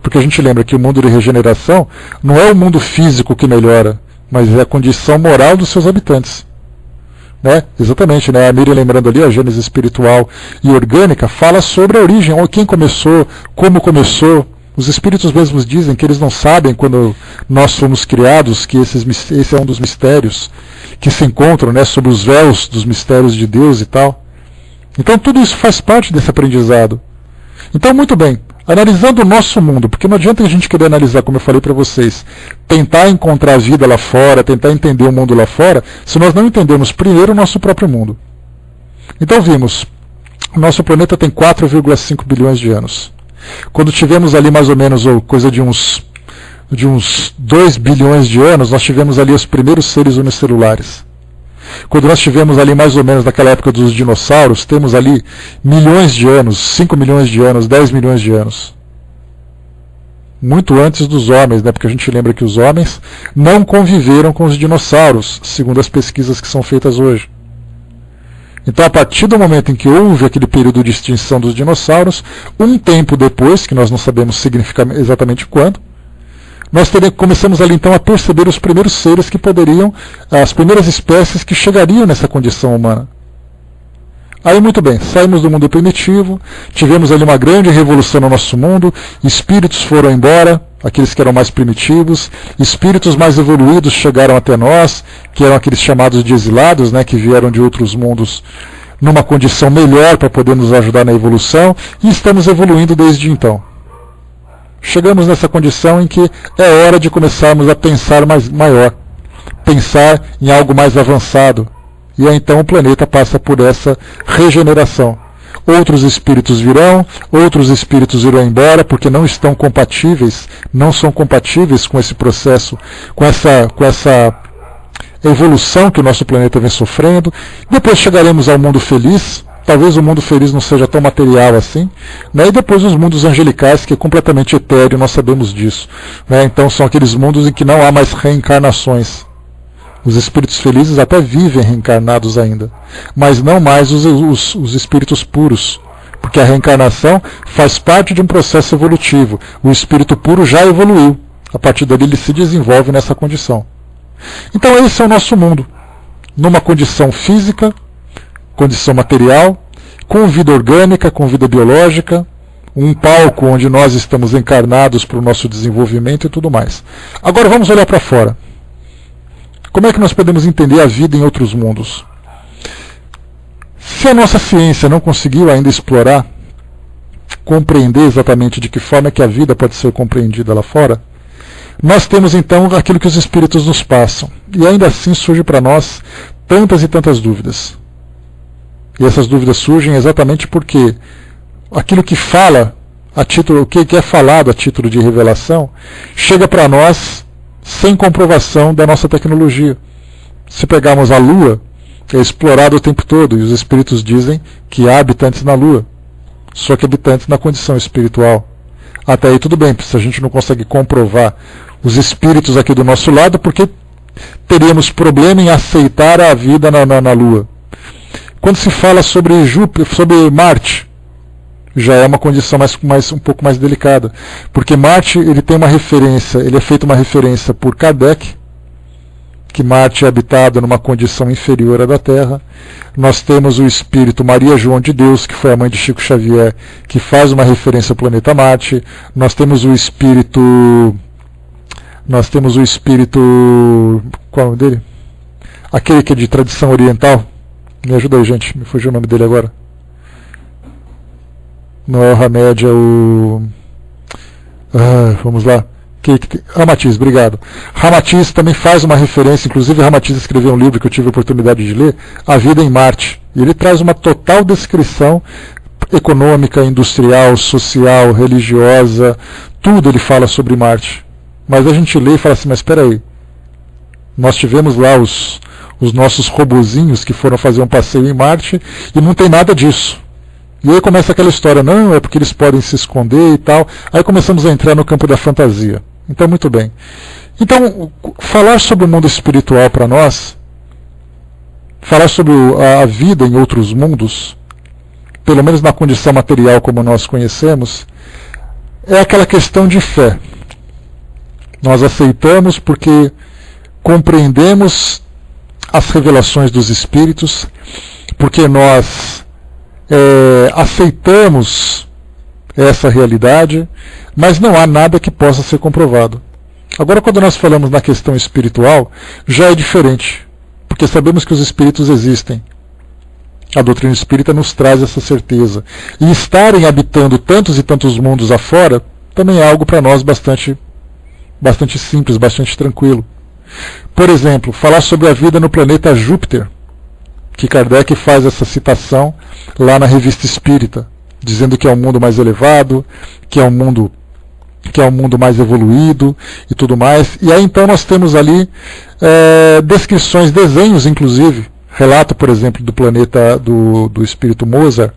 Porque a gente lembra que o mundo de regeneração não é o mundo físico que melhora, mas é a condição moral dos seus habitantes. Né? Exatamente, né? A Miriam lembrando ali, a Gênese espiritual e orgânica fala sobre a origem, quem começou, como começou. Os espíritos mesmos dizem que eles não sabem quando nós fomos criados, que esse é um dos mistérios que se encontram, né, sob os véus dos mistérios de Deus e tal. Então tudo isso faz parte desse aprendizado. Então, muito bem, analisando o nosso mundo, porque não adianta a gente querer analisar, como eu falei para vocês, tentar encontrar a vida lá fora, tentar entender o mundo lá fora, se nós não entendemos primeiro o nosso próprio mundo. Então vimos, o nosso planeta tem 4,5 bilhões de anos. Quando tivemos ali mais ou menos coisa de uns 2 bilhões de anos, nós tivemos ali os primeiros seres unicelulares. Quando nós tivemos ali mais ou menos naquela época dos dinossauros, temos ali milhões de anos, 5 milhões de anos, 10 milhões de anos. Muito antes dos homens, né? Porque a gente lembra que os homens não conviveram com os dinossauros, segundo as pesquisas que são feitas hoje. Então, a partir do momento em que houve aquele período de extinção dos dinossauros, um tempo depois, que nós não sabemos significar exatamente quando, nós começamos ali então a perceber os primeiros seres que poderiam, as primeiras espécies que chegariam nessa condição humana. Aí muito bem, saímos do mundo primitivo, tivemos ali uma grande revolução no nosso mundo, espíritos foram embora, aqueles que eram mais primitivos, espíritos mais evoluídos chegaram até nós, que eram aqueles chamados de exilados, né, que vieram de outros mundos numa condição melhor para poder nos ajudar na evolução, e estamos evoluindo desde então. Chegamos nessa condição em que é hora de começarmos a pensar maior, pensar em algo mais avançado. E aí então o planeta passa por essa regeneração. Outros espíritos virão, outros espíritos irão embora, porque não estão compatíveis, não são compatíveis com esse processo, com essa evolução que o nosso planeta vem sofrendo. Depois chegaremos ao mundo feliz. Talvez o mundo feliz não seja tão material assim, né? E depois os mundos angelicais, que é completamente etéreo, nós sabemos disso, né? Então são aqueles mundos em que não há mais reencarnações. Os espíritos felizes até vivem reencarnados ainda, mas não mais os espíritos puros, porque a reencarnação faz parte de um processo evolutivo. O espírito puro já evoluiu, a partir dali ele se desenvolve nessa condição. Então esse é o nosso mundo, numa condição física, condição material, com vida orgânica, com vida biológica, um palco onde nós estamos encarnados para o nosso desenvolvimento e tudo mais. Agora vamos olhar para fora. Como é que nós podemos entender a vida em outros mundos? Se a nossa ciência não conseguiu ainda explorar, compreender exatamente de que forma é que a vida pode ser compreendida lá fora, nós temos então aquilo que os espíritos nos passam. E ainda assim surge para nós tantas e tantas dúvidas. E essas dúvidas surgem exatamente porque aquilo que fala, o que é falado a título de revelação, chega para nós sem comprovação da nossa tecnologia. Se pegarmos a Lua, é explorado o tempo todo, e os espíritos dizem que há habitantes na Lua, só que habitantes na condição espiritual. Até aí tudo bem, se a gente não consegue comprovar os espíritos aqui do nosso lado, porque teríamos problema em aceitar a vida na Lua. Quando se fala sobre Júpiter, sobre Marte, já é uma condição um pouco mais delicada, porque Marte ele tem uma referência, ele é feito uma referência por Kardec, que Marte é habitado numa condição inferior à da Terra. Nós temos o espírito Maria João de Deus, que foi a mãe de Chico Xavier, que faz uma referência ao planeta Marte. Nós temos o espírito, qual é o nome dele? Aquele que é de tradição oriental. Me ajuda aí, gente, me fugiu o nome dele agora. Não é o Hamed, é o... vamos lá. Ramatiz, obrigado. Ramatiz também faz uma referência, inclusive Ramatiz escreveu um livro que eu tive a oportunidade de ler, A Vida em Marte. E ele traz uma total descrição econômica, industrial, social, religiosa, tudo ele fala sobre Marte. Mas a gente lê e fala assim, mas espera aí, nós tivemos lá os nossos robozinhos que foram fazer um passeio em Marte e não tem nada disso. E aí começa aquela história, não, é porque eles podem se esconder e tal. Aí começamos a entrar no campo da fantasia. Então, muito bem. Então, falar sobre o mundo espiritual para nós, falar sobre a vida em outros mundos, pelo menos na condição material como nós conhecemos, é aquela questão de fé. Nós aceitamos porque compreendemos as revelações dos espíritos, porque nós aceitamos essa realidade, mas não há nada que possa ser comprovado. Agora, quando nós falamos na questão espiritual, já é diferente, porque sabemos que os espíritos existem. A doutrina espírita nos traz essa certeza. E estarem habitando tantos e tantos mundos afora, também é algo para nós bastante simples, bastante tranquilo. Por exemplo, falar sobre a vida no planeta Júpiter, que Kardec faz essa citação lá na Revista Espírita, dizendo que é um mundo mais elevado, que é um mundo mais evoluído e tudo mais. E aí então nós temos ali descrições, desenhos inclusive, relato, por exemplo, do planeta do espírito Mozart,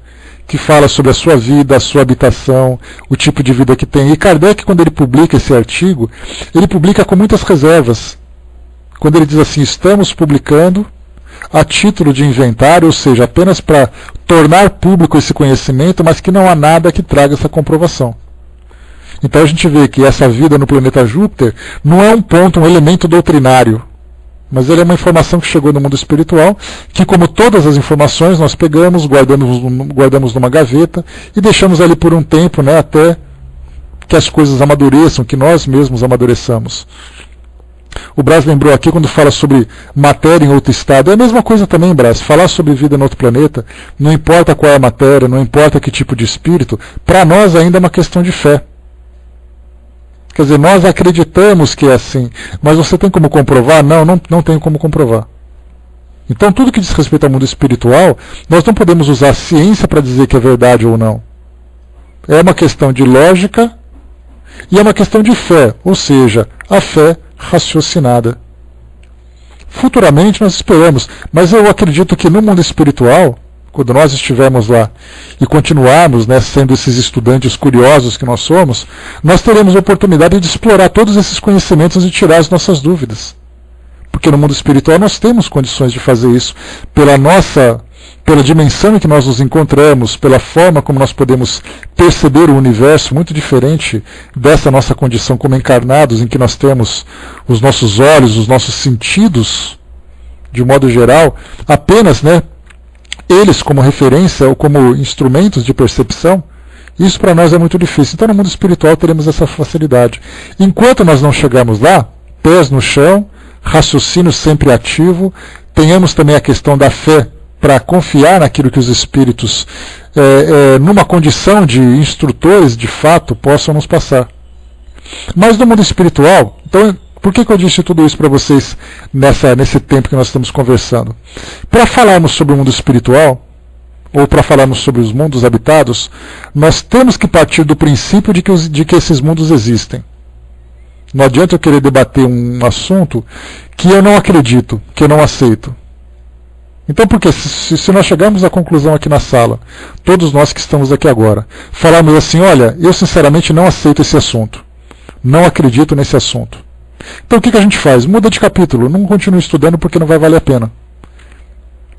que fala sobre a sua vida, a sua habitação, o tipo de vida que tem. E Kardec, quando ele publica esse artigo, ele publica com muitas reservas. Quando ele diz assim, estamos publicando a título de inventário, ou seja, apenas para tornar público esse conhecimento, mas que não há nada que traga essa comprovação. Então a gente vê que essa vida no planeta Júpiter não é um ponto, um elemento doutrinário, mas ele é uma informação que chegou no mundo espiritual, que como todas as informações nós pegamos, guardamos numa gaveta e deixamos ali por um tempo, né, até que as coisas amadureçam, que nós mesmos amadureçamos. O Brás lembrou aqui quando fala sobre matéria em outro estado. É a mesma coisa também, Brás. Falar sobre vida em outro planeta, não importa qual é a matéria, não importa que tipo de espírito, para nós ainda é uma questão de fé. Quer dizer, nós acreditamos que é assim, mas você tem como comprovar? Não tem como comprovar. Então tudo que diz respeito ao mundo espiritual, nós não podemos usar a ciência para dizer que é verdade ou não. É uma questão de lógica e é uma questão de fé, ou seja, a fé raciocinada. Futuramente nós esperamos, mas eu acredito que no mundo espiritual, quando nós estivermos lá e continuarmos, né, sendo esses estudantes curiosos que nós somos, nós teremos a oportunidade de explorar todos esses conhecimentos e tirar as nossas dúvidas. Porque no mundo espiritual nós temos condições de fazer isso pela dimensão em que nós nos encontramos, pela forma como nós podemos perceber o universo, muito diferente dessa nossa condição como encarnados, em que nós temos os nossos olhos, os nossos sentidos, de modo geral, apenas, né, eles como referência ou como instrumentos de percepção. Isso para nós é muito difícil. Então no mundo espiritual teremos essa facilidade. Enquanto nós não chegarmos lá, pés no chão, raciocínio sempre ativo, tenhamos também a questão da fé para confiar naquilo que os espíritos, numa condição de instrutores, de fato, possam nos passar. Mas no mundo espiritual, então, por que eu disse tudo isso para vocês nesse tempo que nós estamos conversando? Para falarmos sobre o mundo espiritual, ou para falarmos sobre os mundos habitados, nós temos que partir do princípio de que esses mundos existem. Não adianta eu querer debater um assunto que eu não acredito, que eu não aceito. Então, porque se nós chegarmos à conclusão aqui na sala, todos nós que estamos aqui agora, falarmos assim, olha, eu sinceramente não aceito esse assunto, não acredito nesse assunto. Então o que a gente faz? Muda de capítulo, não continue estudando porque não vai valer a pena.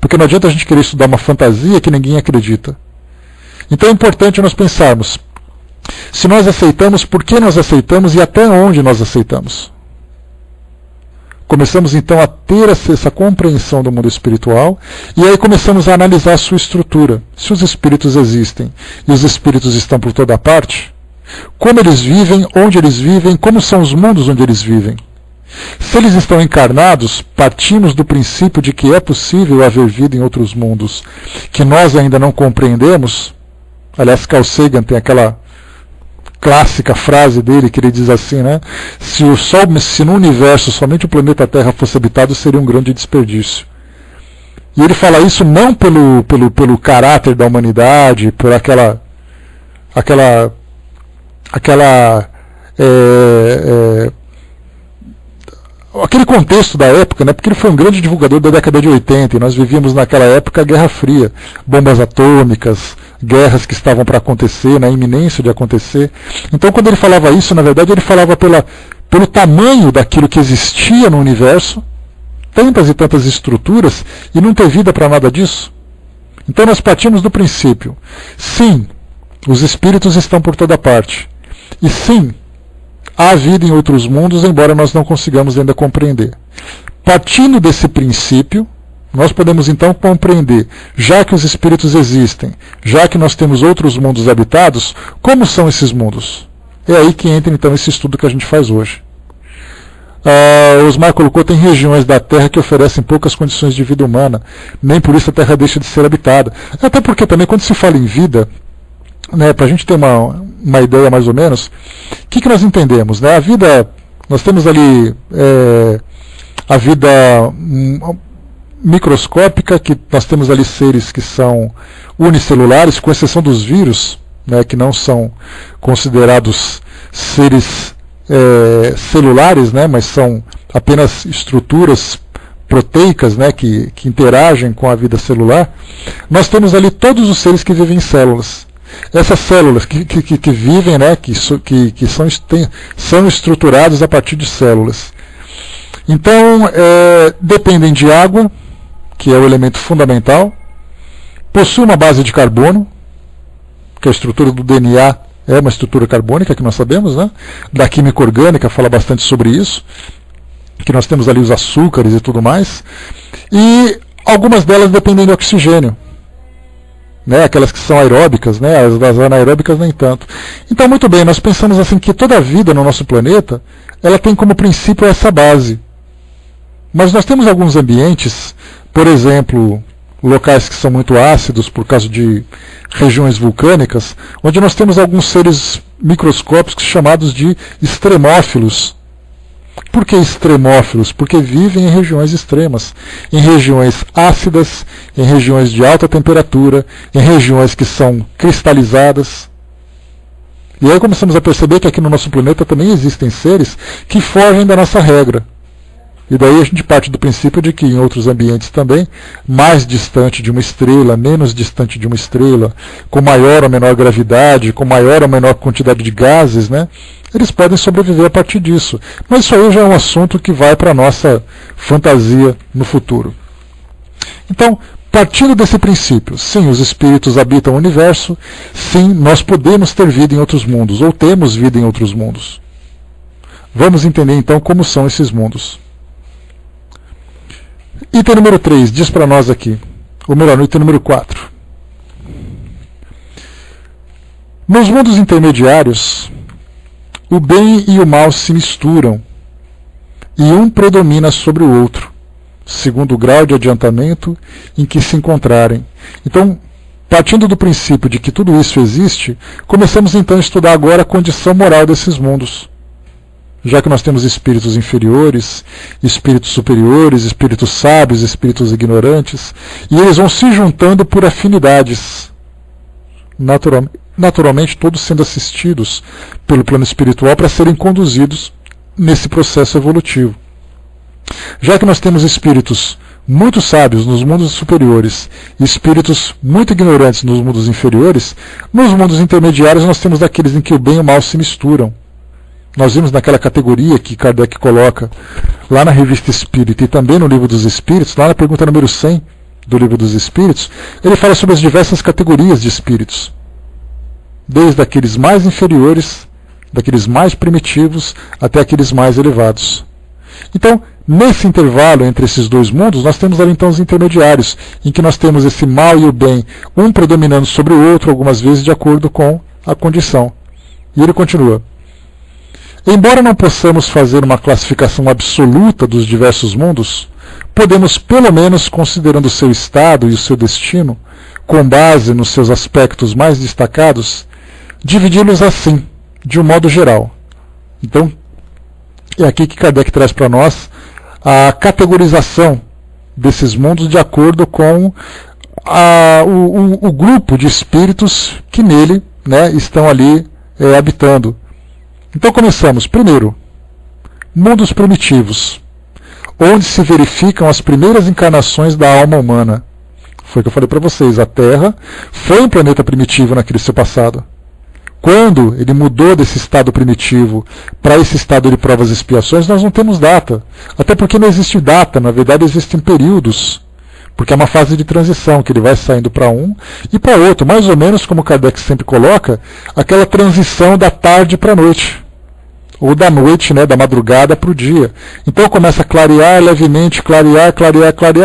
Porque não adianta a gente querer estudar uma fantasia que ninguém acredita. Então é importante nós pensarmos, se nós aceitamos, por que nós aceitamos e até onde nós aceitamos. Começamos então a ter essa compreensão do mundo espiritual e aí começamos a analisar a sua estrutura. Se os espíritos existem e os espíritos estão por toda parte, como eles vivem, onde eles vivem, como são os mundos onde eles vivem. Se eles estão encarnados, partimos do princípio de que é possível haver vida em outros mundos que nós ainda não compreendemos. Aliás, Carl Sagan tem aquela clássica frase dele que ele diz assim, né? Se no universo somente o planeta Terra fosse habitado, seria um grande desperdício. E ele fala isso não pelo caráter da humanidade, por aquele contexto da época, né? Porque ele foi um grande divulgador da década de 80 e nós vivíamos naquela época a Guerra Fria, bombas atômicas, guerras que estavam para acontecer, na iminência de acontecer. Então quando ele falava isso, na verdade ele falava pelo tamanho daquilo que existia no universo, tantas e tantas estruturas, e não ter vida para nada disso. Então nós partimos do princípio, sim, os espíritos estão por toda parte, e sim, há vida em outros mundos, embora nós não consigamos ainda compreender. Partindo desse princípio, nós podemos então compreender, já que os espíritos existem, já que nós temos outros mundos habitados, como são esses mundos? É aí que entra então esse estudo que a gente faz hoje. Osmar colocou, tem regiões da Terra que oferecem poucas condições de vida humana, nem por isso a Terra deixa de ser habitada. Até porque também quando se fala em vida, né, para a gente ter uma ideia mais ou menos, o que nós entendemos? Né? A vida, nós temos ali a vida microscópica, que nós temos ali seres que são unicelulares, com exceção dos vírus, né, que não são considerados seres celulares, né, mas são apenas estruturas proteicas, né, que interagem com a vida celular. Nós temos ali todos os seres que vivem em células. Essas células que vivem, né, que são estruturadas a partir de células. Então, dependem de água, que é o elemento fundamental, possui uma base de carbono, que a estrutura do DNA é uma estrutura carbônica, que nós sabemos, né? Da química orgânica fala bastante sobre isso, que nós temos ali os açúcares e tudo mais, e algumas delas dependem do oxigênio, né? Aquelas que são aeróbicas, né? As das anaeróbicas nem tanto. Então, muito bem, nós pensamos assim que toda a vida no nosso planeta, ela tem como princípio essa base. Mas nós temos alguns ambientes, por exemplo, locais que são muito ácidos por causa de regiões vulcânicas, onde nós temos alguns seres microscópicos chamados de extremófilos. Por que extremófilos? Porque vivem em regiões extremas, em regiões ácidas, em regiões de alta temperatura, em regiões que são cristalizadas. E aí começamos a perceber que aqui no nosso planeta também existem seres que fogem da nossa regra. E daí a gente parte do princípio de que em outros ambientes também, mais distante de uma estrela, menos distante de uma estrela, com maior ou menor gravidade, com maior ou menor quantidade de gases, né, eles podem sobreviver a partir disso. Mas isso aí já é um assunto que vai para a nossa fantasia no futuro. Então, partindo desse princípio, sim, os espíritos habitam o universo, sim, nós podemos ter vida em outros mundos, ou temos vida em outros mundos. Vamos entender então como são esses mundos. Item número 3, diz para nós aqui, ou melhor, no item número 4. Nos mundos intermediários, o bem e o mal se misturam, e um predomina sobre o outro, segundo o grau de adiantamento em que se encontrarem. Então, partindo do princípio de que tudo isso existe, começamos então a estudar agora a condição moral desses mundos. Já que nós temos espíritos inferiores, espíritos superiores, espíritos sábios, espíritos ignorantes, e eles vão se juntando por afinidades, naturalmente todos sendo assistidos pelo plano espiritual para serem conduzidos nesse processo evolutivo. Já que nós temos espíritos muito sábios nos mundos superiores e espíritos muito ignorantes nos mundos inferiores, nos mundos intermediários nós temos daqueles em que o bem e o mal se misturam. Nós vimos naquela categoria que Kardec coloca lá na Revista Espírita e também no Livro dos Espíritos, lá na pergunta número 100 do Livro dos Espíritos, ele fala sobre as diversas categorias de espíritos. Desde aqueles mais inferiores, daqueles mais primitivos, até aqueles mais elevados. Então, nesse intervalo entre esses dois mundos, nós temos ali então os intermediários, em que nós temos esse mal e o bem, um predominando sobre o outro, algumas vezes de acordo com a condição. E ele continua. Embora não possamos fazer uma classificação absoluta dos diversos mundos, podemos, pelo menos considerando o seu estado e o seu destino, com base nos seus aspectos mais destacados, dividi-los assim, de um modo geral. Então, é aqui que Kardec traz para nós a categorização desses mundos de acordo com o grupo de espíritos que nele, né, estão ali habitando. Então começamos, primeiro, mundos primitivos, onde se verificam as primeiras encarnações da alma humana. Foi o que eu falei para vocês, a Terra foi um planeta primitivo naquele seu passado. Quando ele mudou desse estado primitivo para esse estado de provas e expiações, nós não temos data. Até porque não existe data, na verdade existem períodos. Porque é uma fase de transição, que ele vai saindo para um e para outro. Mais ou menos, como Kardec sempre coloca, aquela transição da tarde para a noite. Ou da noite, né, da madrugada para o dia. Então começa a clarear levemente, clarear,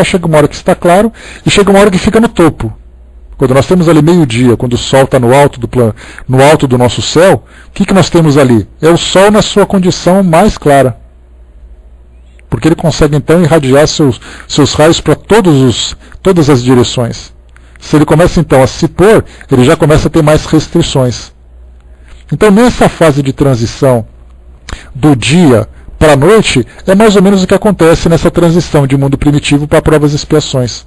chega uma hora que está claro, e chega uma hora que fica no topo. Quando nós temos ali meio-dia, quando o Sol está no alto do nosso céu, o que nós temos ali? É o Sol na sua condição mais clara. Porque ele consegue então irradiar seus raios para todas as direções. Se ele começa então a se pôr, ele já começa a ter mais restrições. Então nessa fase de transição do dia para a noite, é mais ou menos o que acontece nessa transição de mundo primitivo para provas e expiações.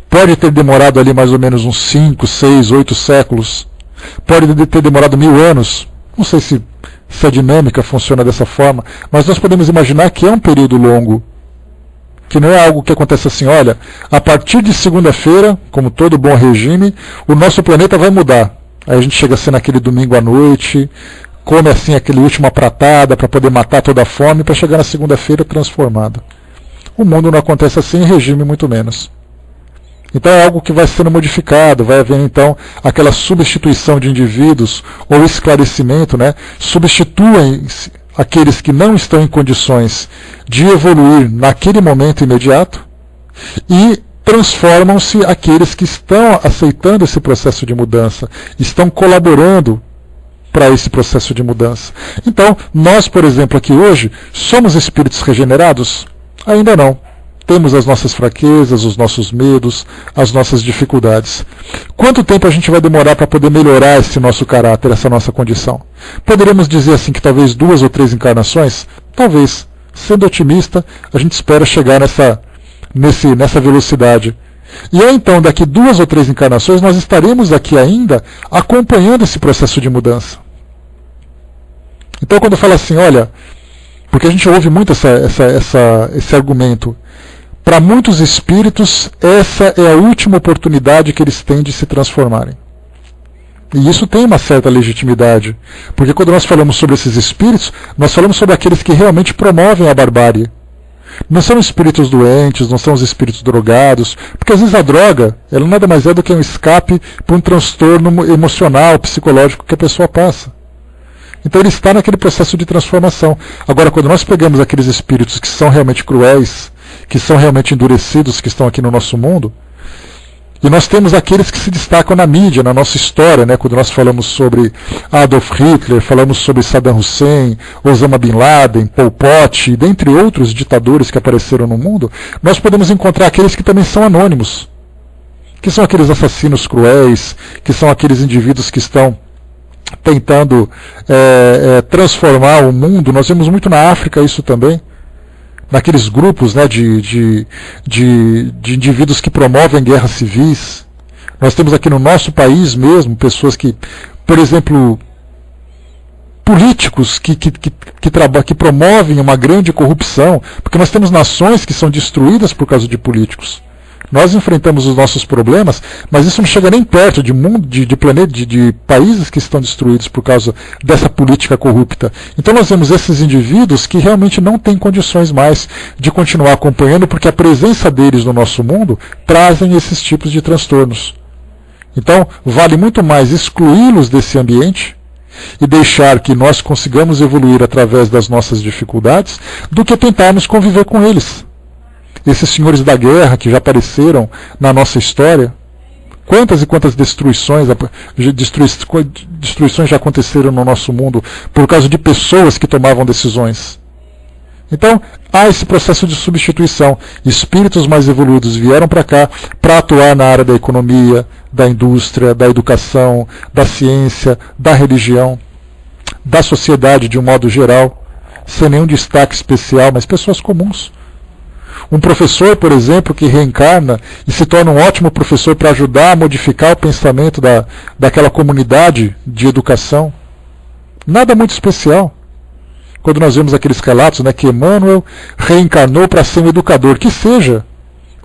Pode ter demorado ali mais ou menos uns 5, 6, 8 séculos. Pode ter demorado 1000 anos. Não sei se a dinâmica funciona dessa forma, mas nós podemos imaginar que é um período longo. Que não é algo que acontece assim, olha, a partir de segunda-feira, como todo bom regime, o nosso planeta vai mudar. Aí a gente chega assim naquele domingo à noite, come assim aquele última pratada para poder matar toda a fome, para chegar na segunda-feira transformado. O mundo não acontece assim, em regime muito menos. Então é algo que vai sendo modificado, vai haver então aquela substituição de indivíduos, ou esclarecimento, né? Substituem-se aqueles que não estão em condições de evoluir naquele momento imediato e transformam-se aqueles que estão aceitando esse processo de mudança, estão colaborando para esse processo de mudança. Então, nós, por exemplo, aqui hoje, somos espíritos regenerados? Ainda não. Temos as nossas fraquezas, os nossos medos, as nossas dificuldades. Quanto tempo a gente vai demorar para poder melhorar esse nosso caráter, essa nossa condição? Poderíamos dizer assim que talvez 2 ou 3 encarnações? Talvez. Sendo otimista, a gente espera chegar nessa velocidade. E aí então, daqui 2 ou 3 encarnações, nós estaremos aqui ainda acompanhando esse processo de mudança. Então quando fala assim, olha, porque a gente ouve muito esse argumento, para muitos espíritos, essa é a última oportunidade que eles têm de se transformarem. E isso tem uma certa legitimidade, porque quando nós falamos sobre esses espíritos, nós falamos sobre aqueles que realmente promovem a barbárie. Não são espíritos doentes, não são os espíritos drogados, porque às vezes a droga, ela nada mais é do que um escape para um transtorno emocional, psicológico que a pessoa passa. Então ele está naquele processo de transformação. Agora, quando nós pegamos aqueles espíritos que são realmente cruéis, que são realmente endurecidos, que estão aqui no nosso mundo, e nós temos aqueles que se destacam na mídia, na nossa história, né? Quando nós falamos sobre Adolf Hitler, falamos sobre Saddam Hussein, Osama Bin Laden, Pol Pot, dentre outros ditadores que apareceram no mundo, nós podemos encontrar aqueles que também são anônimos, que são aqueles assassinos cruéis, que são aqueles indivíduos que estão tentando transformar o mundo. Nós vemos muito na África isso também, naqueles grupos, né, de indivíduos que promovem guerras civis. Nós temos aqui no nosso país mesmo pessoas que, por exemplo, políticos que promovem uma grande corrupção, porque nós temos nações que são destruídas por causa de políticos. Nós enfrentamos os nossos problemas, mas isso não chega nem perto de países que estão destruídos por causa dessa política corrupta. Então nós vemos esses indivíduos que realmente não têm condições mais de continuar acompanhando, porque a presença deles no nosso mundo trazem esses tipos de transtornos. Então vale muito mais excluí-los desse ambiente e deixar que nós consigamos evoluir através das nossas dificuldades, do que tentarmos conviver com eles. Esses senhores da guerra que já apareceram na nossa história, quantas e quantas destruições já aconteceram no nosso mundo por causa de pessoas que tomavam decisões. Então, há esse processo de substituição. Espíritos mais evoluídos vieram para cá para atuar na área da economia, da indústria, da educação, da ciência, da religião, da sociedade de um modo geral, sem nenhum destaque especial, mas pessoas comuns. Um professor, por exemplo, que reencarna e se torna um ótimo professor para ajudar a modificar o pensamento daquela comunidade de educação. Nada muito especial. Quando nós vemos aqueles relatos, né, que Emmanuel reencarnou para ser um educador, que seja.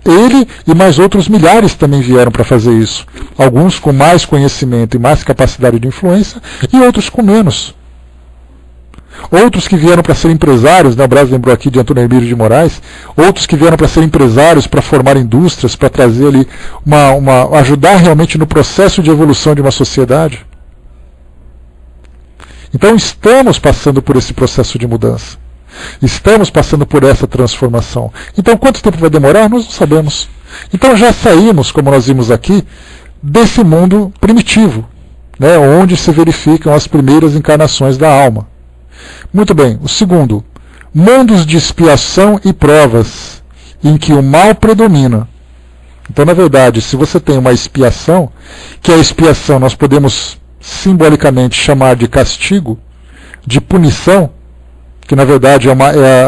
Ele e mais outros milhares também vieram para fazer isso. Alguns com mais conhecimento e mais capacidade de influência, e outros com menos. Outros que vieram para ser empresários, né? O Brasil lembrou aqui de Antônio Hermílio de Moraes, outros que vieram para ser empresários, para formar indústrias, para trazer ali, ajudar realmente no processo de evolução de uma sociedade. Então estamos passando por esse processo de mudança. Estamos passando por essa transformação. Então quanto tempo vai demorar? Nós não sabemos. Então já saímos, como nós vimos aqui, desse mundo primitivo, né? Onde se verificam as primeiras encarnações da alma. Muito bem, o segundo, mundos de expiação e provas, em que o mal predomina. Então, na verdade, se você tem uma expiação, que a expiação nós podemos simbolicamente chamar de castigo, de punição, que na verdade é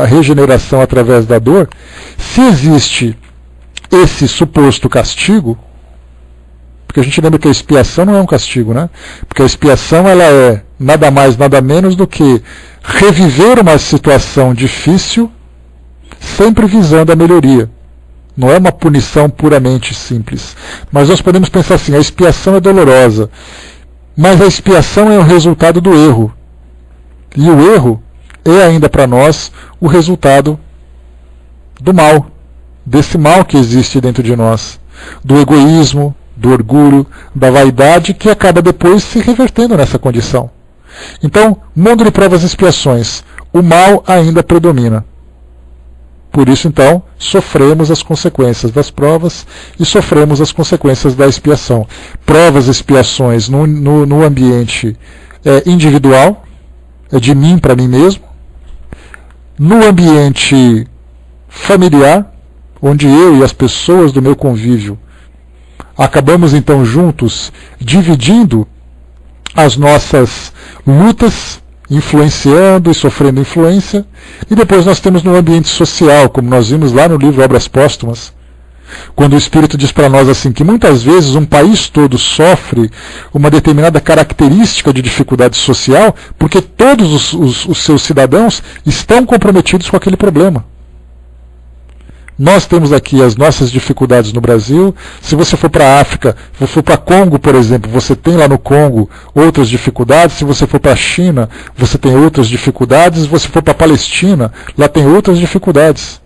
a regeneração através da dor, se existe esse suposto castigo, porque a gente lembra que a expiação não é um castigo, né? Porque a expiação ela é nada mais, nada menos do que reviver uma situação difícil, sempre visando a melhoria. Não é uma punição puramente simples. Mas nós podemos pensar assim, a expiação é dolorosa, mas a expiação é o resultado do erro. E o erro é ainda para nós o resultado do mal, desse mal que existe dentro de nós. do egoísmo, do orgulho, da vaidade, que acaba depois se revertendo nessa condição. Então, mundo de provas e expiações, o mal ainda predomina. Por isso, então, sofremos as consequências das provas e sofremos as consequências da expiação. Provas e expiações no ambiente individual, é de mim para mim mesmo. No ambiente familiar, onde eu e as pessoas do meu convívio acabamos então juntos dividindo as nossas lutas, influenciando e sofrendo influência, e depois nós temos no ambiente social, como nós vimos lá no livro Obras Póstumas, quando o Espírito diz para nós assim que muitas vezes um país todo sofre uma determinada característica de dificuldade social porque todos os seus cidadãos estão comprometidos com aquele problema. Nós temos aqui as nossas dificuldades no Brasil. Se você for para a África, se for para Congo, por exemplo, você tem lá no Congo outras dificuldades. Se você for para a China, você tem outras dificuldades. Se você for para a Palestina, lá tem outras dificuldades.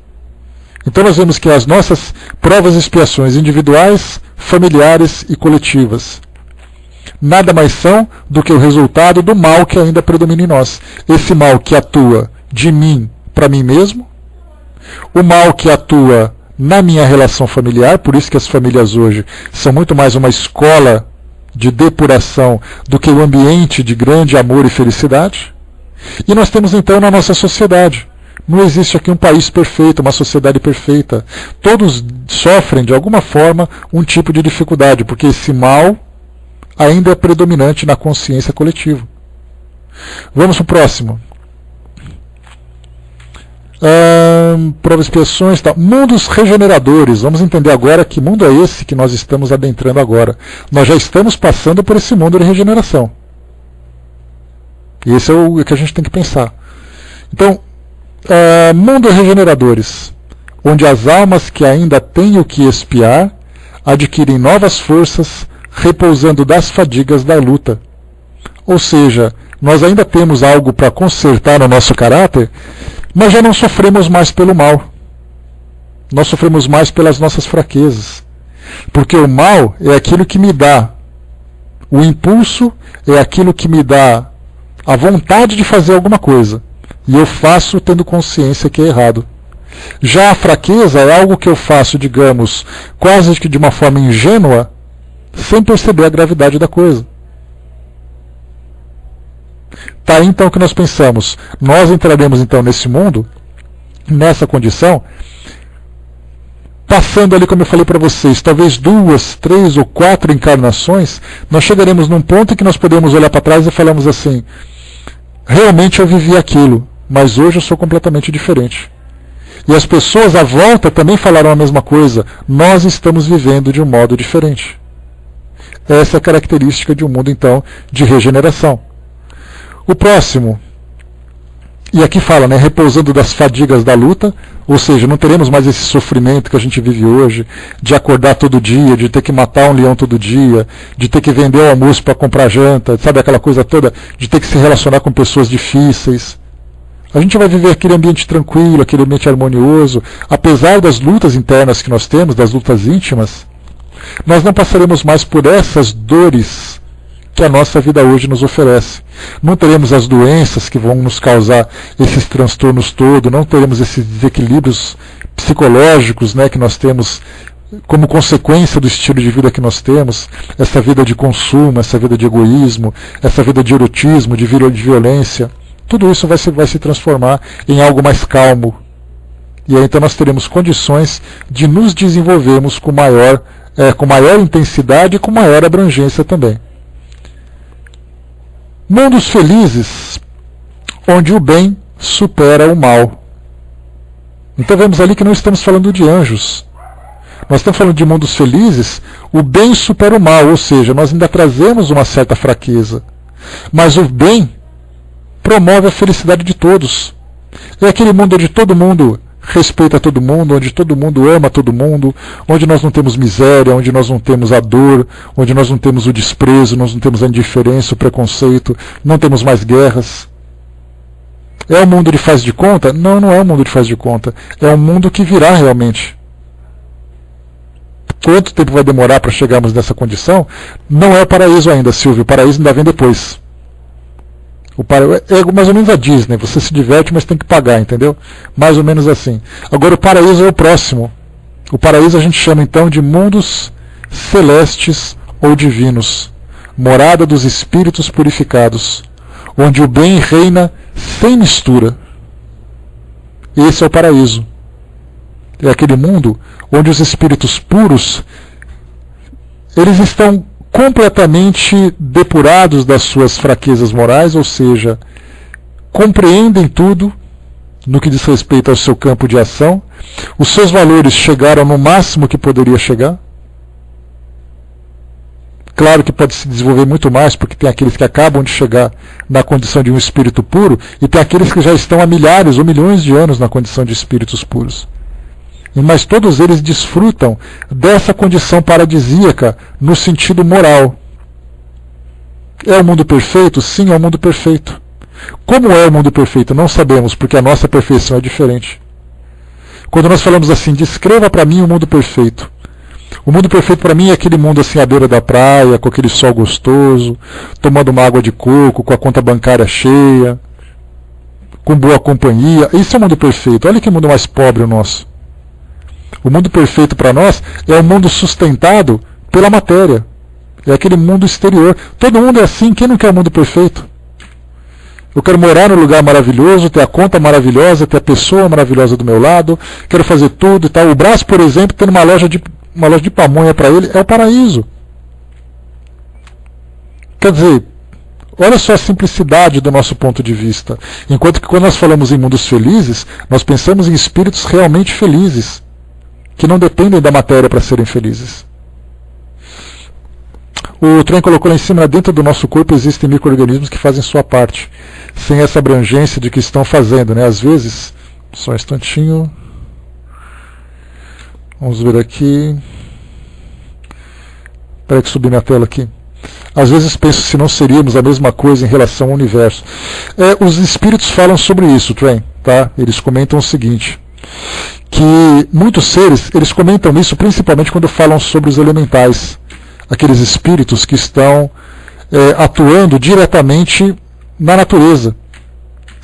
Então nós vemos que as nossas provas e expiações individuais, familiares e coletivas nada mais são do que o resultado do mal que ainda predomina em nós. Esse mal que atua de mim para mim mesmo, o mal que atua na minha relação familiar, por isso que as famílias hoje são muito mais uma escola de depuração do que um ambiente de grande amor e felicidade. E nós temos então na nossa sociedade. Não existe aqui um país perfeito, uma sociedade perfeita. Todos sofrem de alguma forma um tipo de dificuldade, porque esse mal ainda é predominante na consciência coletiva. Vamos para o próximo. Provas e expiações, tá. Mundos regeneradores. Vamos entender agora que mundo é esse que nós estamos adentrando agora. Nós já estamos passando por esse mundo de regeneração. E esse é o que a gente tem que pensar. Então, mundos regeneradores, onde as almas que ainda têm o que expiar adquirem novas forças, repousando das fadigas da luta. Ou seja, nós ainda temos algo para consertar no nosso caráter, mas já não sofremos mais pelo mal. Nós sofremos mais pelas nossas fraquezas. Porque o mal é aquilo que me dá o impulso, é aquilo que me dá a vontade de fazer alguma coisa. E eu faço tendo consciência que é errado. Já a fraqueza é algo que eu faço, digamos, quase que de uma forma ingênua, sem perceber a gravidade da coisa. Tá aí então que nós pensamos. Nós entraremos então nesse mundo, nessa condição, passando ali, como eu falei para vocês, talvez 2, 3 ou 4 encarnações, nós chegaremos num ponto em que nós podemos olhar para trás e falamos assim, realmente eu vivi aquilo, mas hoje eu sou completamente diferente. E as pessoas à volta também falaram a mesma coisa, nós estamos vivendo de um modo diferente. Essa é a característica de um mundo então de regeneração. O próximo, e aqui fala, né, repousando das fadigas da luta, ou seja, não teremos mais esse sofrimento que a gente vive hoje, de acordar todo dia, de ter que matar um leão todo dia, de ter que vender o almoço para comprar janta, sabe aquela coisa toda, de ter que se relacionar com pessoas difíceis. A gente vai viver aquele ambiente tranquilo, aquele ambiente harmonioso, apesar das lutas internas que nós temos, das lutas íntimas, nós não passaremos mais por essas dores que a nossa vida hoje nos oferece. Não teremos as doenças que vão nos causar esses transtornos todos, não teremos esses desequilíbrios psicológicos, né, que nós temos como consequência do estilo de vida que nós temos, essa vida de consumo, essa vida de egoísmo, essa vida de erotismo, de violência. Tudo isso vai se transformar em algo mais calmo. E aí então nós teremos condições de nos desenvolvermos com maior intensidade e com maior abrangência também. Mundos felizes, onde o bem supera o mal. Então vemos ali que não estamos falando de anjos. Nós estamos falando de mundos felizes, o bem supera o mal, ou seja, nós ainda trazemos uma certa fraqueza. Mas o bem promove a felicidade de todos. É aquele mundo onde todo mundo respeita todo mundo, onde todo mundo ama todo mundo, onde nós não temos miséria, onde nós não temos a dor, onde nós não temos o desprezo, nós não temos a indiferença, o preconceito, não temos mais guerras. É um mundo de faz de conta? Não, não é um mundo de faz de conta. É um mundo que virá realmente. quanto tempo vai demorar para chegarmos nessa condição, não é o paraíso ainda, Silvio. O paraíso ainda vem depois. É mais ou menos a Disney, você se diverte, mas tem que pagar, entendeu? Mais ou menos assim. Agora o paraíso é o próximo. O paraíso a gente chama então de mundos celestes ou divinos, morada dos espíritos purificados, onde o bem reina sem mistura. Esse é o paraíso. É aquele mundo onde os espíritos puros, eles estão completamente depurados das suas fraquezas morais, ou seja, compreendem tudo no que diz respeito ao seu campo de ação, os seus valores chegaram no máximo que poderia chegar. Claro que pode se desenvolver muito mais, porque tem aqueles que acabam de chegar na condição de um espírito puro, e tem aqueles que já estão há milhares ou milhões de anos na condição de espíritos puros. Mas todos eles desfrutam dessa condição paradisíaca no sentido moral. É o mundo perfeito? Sim, é o mundo perfeito. Como é o mundo perfeito? Não sabemos, porque a nossa perfeição é diferente. Quando nós falamos assim, descreva para mim o mundo perfeito. O mundo perfeito para mim é aquele mundo assim à beira da praia, com aquele sol gostoso, tomando uma água de coco, com a conta bancária cheia, com boa companhia. Isso é o mundo perfeito. Olha que mundo mais pobre o nosso. O mundo perfeito para nós é um mundo sustentado pela matéria. É aquele mundo exterior. Todo mundo é assim. Quem não quer um mundo perfeito? Eu quero morar num lugar maravilhoso, ter a conta maravilhosa, ter a pessoa maravilhosa do meu lado, quero fazer tudo e tal. O Brás, por exemplo, tendo uma loja de pamonha para ele, é o paraíso. Quer dizer, olha só a simplicidade do nosso ponto de vista. Enquanto que quando nós falamos em mundos felizes, nós pensamos em espíritos realmente felizes, que não dependem da matéria para serem felizes. O Trem colocou lá em cima, dentro do nosso corpo existem micro-organismos que fazem sua parte, sem essa abrangência de que estão fazendo, né? Às vezes, só um instantinho, vamos ver aqui, espera que subi minha tela aqui. Às vezes penso se não seríamos a mesma coisa em relação ao universo. Os espíritos falam sobre isso, Trem, tá? Eles comentam o seguinte, que muitos seres, eles comentam isso principalmente quando falam sobre os elementais, aqueles espíritos que estão atuando diretamente na natureza.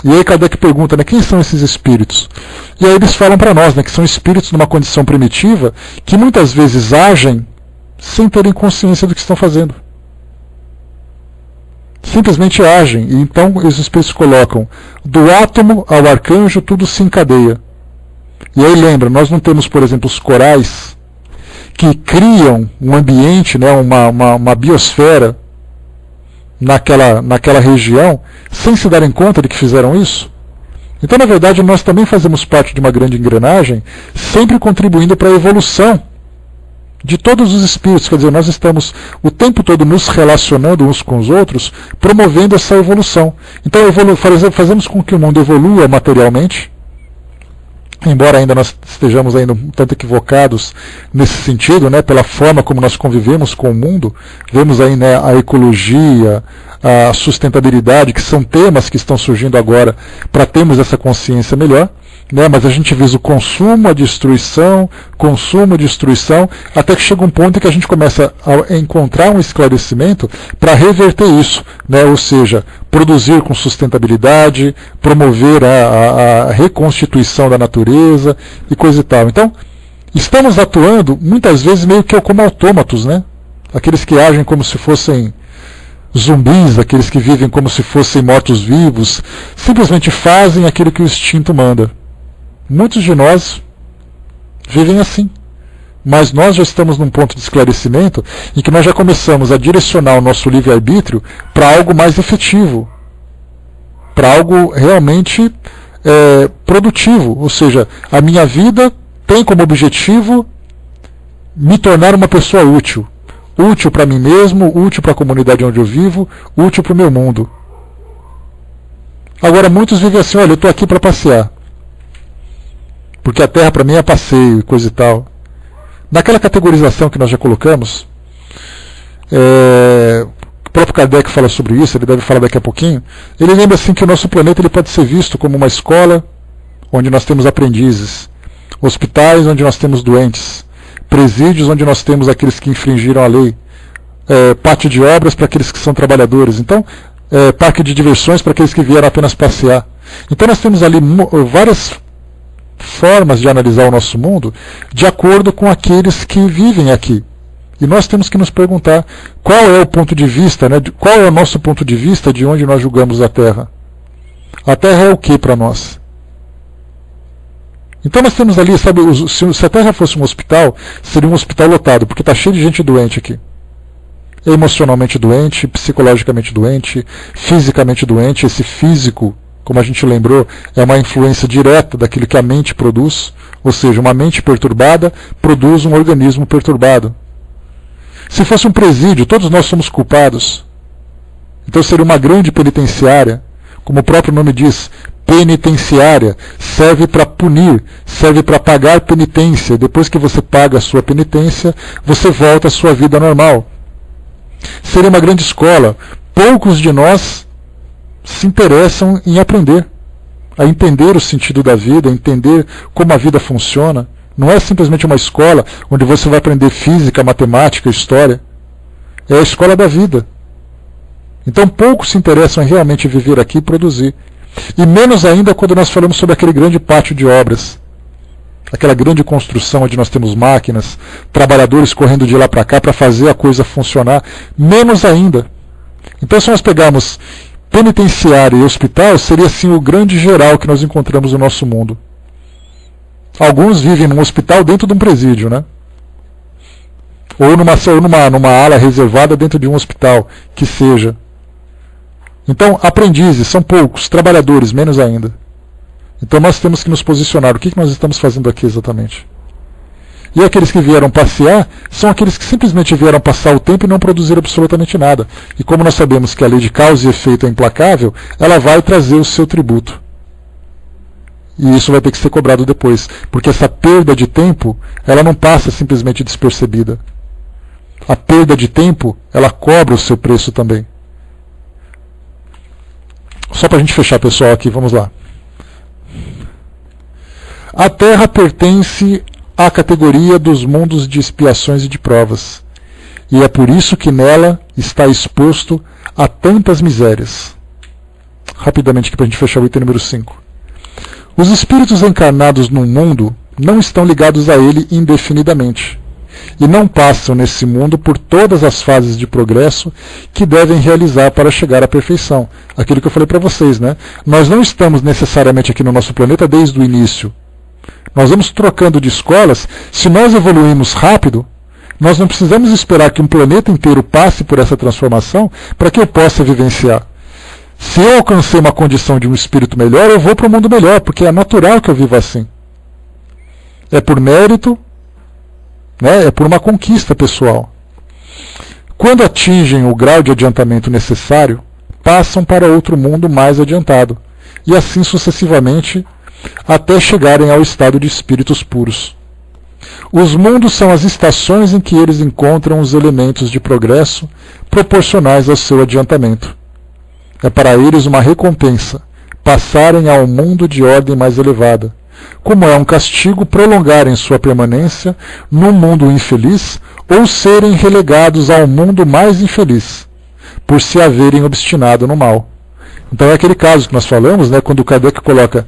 E aí Kardec pergunta, né, quem são esses espíritos? E aí eles falam para nós, né, que são espíritos numa condição primitiva, que muitas vezes agem sem terem consciência do que estão fazendo. Simplesmente agem. E então os espíritos colocam, do átomo ao arcanjo tudo se encadeia. E aí lembra, nós não temos, por exemplo, os corais que criam um ambiente, né, uma biosfera naquela região, sem se darem conta de que fizeram isso? Então, na verdade, nós também fazemos parte de uma grande engrenagem, sempre contribuindo para a evolução de todos os espíritos. Quer dizer, nós estamos o tempo todo nos relacionando uns com os outros, promovendo essa evolução. Então, fazemos com que o mundo evolua materialmente, embora ainda nós estejamos ainda um tanto equivocados nesse sentido, né, pela forma como nós convivemos com o mundo. Vemos aí, né, a ecologia, a sustentabilidade, que são temas que estão surgindo agora para termos essa consciência melhor, né, mas a gente visa o consumo, a destruição, até que chega um ponto em que a gente começa a encontrar um esclarecimento para reverter isso, né, ou seja, produzir com sustentabilidade, promover a reconstituição da natureza e coisa e tal. Então, estamos atuando muitas vezes meio que como autômatos, né? Aqueles que agem como se fossem zumbis, aqueles que vivem como se fossem mortos-vivos, simplesmente fazem aquilo que o instinto manda. Muitos de nós vivem assim. Mas nós já estamos num ponto de esclarecimento em que nós já começamos a direcionar o nosso livre-arbítrio para algo mais efetivo, para algo realmente produtivo. Ou seja, a minha vida tem como objetivo me tornar uma pessoa útil. Útil para mim mesmo, útil para a comunidade onde eu vivo, útil para o meu mundo. Agora, muitos vivem assim, olha, eu estou aqui para passear, porque a Terra para mim é passeio e coisa e tal. Naquela categorização que nós já colocamos, o próprio Kardec fala sobre isso, ele deve falar daqui a pouquinho. Ele lembra assim que o nosso planeta ele pode ser visto como uma escola onde nós temos aprendizes, hospitais onde nós temos doentes, presídios onde nós temos aqueles que infringiram a lei, pátio de obras para aqueles que são trabalhadores, então parque de diversões para aqueles que vieram apenas passear. Então nós temos ali várias formas de analisar o nosso mundo de acordo com aqueles que vivem aqui. E nós temos que nos perguntar qual é o ponto de vista, né? Qual é o nosso ponto de vista de onde nós julgamos a Terra. A Terra é o que para nós? Então nós temos ali, sabe, se a Terra fosse um hospital, seria um hospital lotado, porque está cheio de gente doente aqui. Emocionalmente doente, psicologicamente doente, fisicamente doente. Esse físico, como a gente lembrou, é uma influência direta daquilo que a mente produz, ou seja, uma mente perturbada produz um organismo perturbado. Se fosse um presídio, todos nós somos culpados. Então seria uma grande penitenciária, como o próprio nome diz, penitenciária, serve para punir, serve para pagar penitência. Depois que você paga a sua penitência, você volta à sua vida normal. Seria uma grande escola. Poucos de nós se interessam em aprender, a entender o sentido da vida, a entender como a vida funciona. Não é simplesmente uma escola onde você vai aprender física, matemática, história. É a escola da vida. Então poucos se interessam em realmente viver aqui e produzir. E menos ainda quando nós falamos sobre aquele grande pátio de obras. Aquela grande construção onde nós temos máquinas, trabalhadores correndo de lá para cá para fazer a coisa funcionar. Menos ainda. Então se nós pegarmos penitenciário e hospital, seria assim o grande geral que nós encontramos no nosso mundo. Alguns vivem num hospital dentro de um presídio, né? Ou numa ala reservada dentro de um hospital, que seja. Então, aprendizes são poucos, trabalhadores, menos ainda. Então nós temos que nos posicionar. O que nós estamos fazendo aqui exatamente? E aqueles que vieram passear são aqueles que simplesmente vieram passar o tempo e não produzir absolutamente nada. E como nós sabemos que a lei de causa e efeito é implacável, ela vai trazer o seu tributo. E isso vai ter que ser cobrado depois, porque essa perda de tempo, ela não passa simplesmente despercebida. A perda de tempo, ela cobra o seu preço também. Só para a gente fechar, pessoal, aqui, vamos lá. A Terra pertence à categoria dos mundos de expiações e de provas, e é por isso que nela está exposto a tantas misérias. Rapidamente aqui para a gente fechar o item número 5. Os espíritos encarnados no mundo não estão ligados a ele indefinidamente, e não passam nesse mundo por todas as fases de progresso que devem realizar para chegar à perfeição. Aquilo que eu falei para vocês, né? Nós não estamos necessariamente aqui no nosso planeta desde o início. Nós vamos trocando de escolas. Se nós evoluímos rápido, nós não precisamos esperar que um planeta inteiro passe por essa transformação para que eu possa vivenciar. Se eu alcancei uma condição de um espírito melhor, eu vou para um mundo melhor, porque é natural que eu viva assim. É por mérito, né? É por uma conquista pessoal. Quando atingem o grau de adiantamento necessário, passam para outro mundo mais adiantado, e assim sucessivamente, até chegarem ao estado de espíritos puros. Os mundos são as estações em que eles encontram os elementos de progresso proporcionais ao seu adiantamento. É para eles uma recompensa passarem a um mundo de ordem mais elevada, como é um castigo prolongarem sua permanência num mundo infeliz ou serem relegados ao mundo mais infeliz, por se haverem obstinado no mal. Então é aquele caso que nós falamos, né, quando o Kardec coloca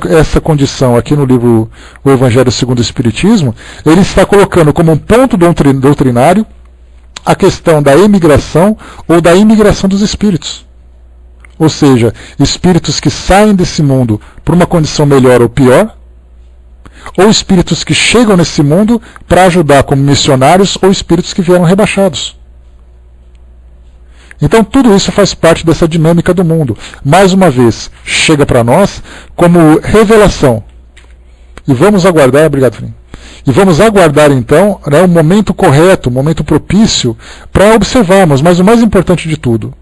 essa condição aqui no livro O Evangelho segundo o Espiritismo, ele está colocando como um ponto doutrinário a questão da emigração ou da imigração dos espíritos. Ou seja, espíritos que saem desse mundo por uma condição melhor ou pior, ou espíritos que chegam nesse mundo para ajudar como missionários, ou espíritos que vieram rebaixados. Então tudo isso faz parte dessa dinâmica do mundo. Mais uma vez, chega para nós como revelação. E vamos aguardar, obrigado, Frim. E vamos aguardar então, né, o momento correto, o momento propício para observarmos, mas o mais importante de tudo,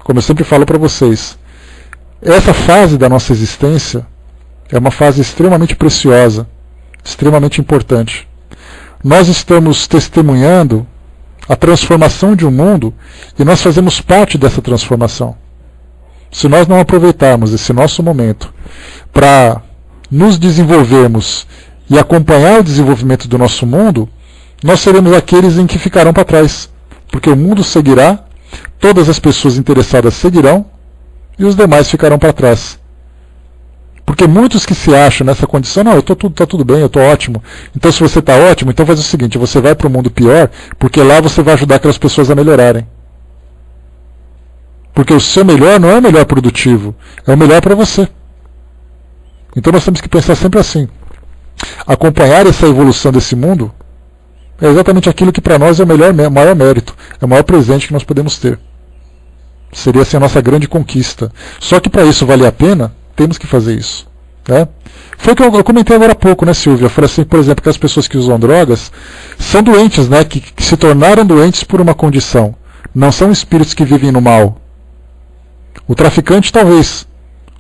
como eu sempre falo para vocês, essa fase da nossa existência é uma fase extremamente preciosa, extremamente importante. Nós estamos testemunhando a transformação de um mundo e nós fazemos parte dessa transformação. Se nós não aproveitarmos esse nosso momento para nos desenvolvermos e acompanhar o desenvolvimento do nosso mundo, nós seremos aqueles em que ficarão para trás. Porque o mundo seguirá, todas as pessoas interessadas seguirão, e os demais ficarão para trás. Porque muitos que se acham nessa condição, não, tá tudo bem, eu estou ótimo. Então se você está ótimo, então faz o seguinte, você vai para o mundo pior, porque lá você vai ajudar aquelas pessoas a melhorarem. Porque o seu melhor não é o melhor produtivo, é o melhor para você. Então nós temos que pensar sempre assim. Acompanhar essa evolução desse mundo é exatamente aquilo que para nós é o maior mérito, é o maior presente que nós podemos ter. Seria assim a nossa grande conquista. Só que para isso valer a pena, temos que fazer isso. Né? Foi o que eu comentei agora há pouco, né, Silvia? Eu falei assim, por exemplo, que as pessoas que usam drogas são doentes, né, que se tornaram doentes por uma condição. Não são espíritos que vivem no mal. O traficante talvez,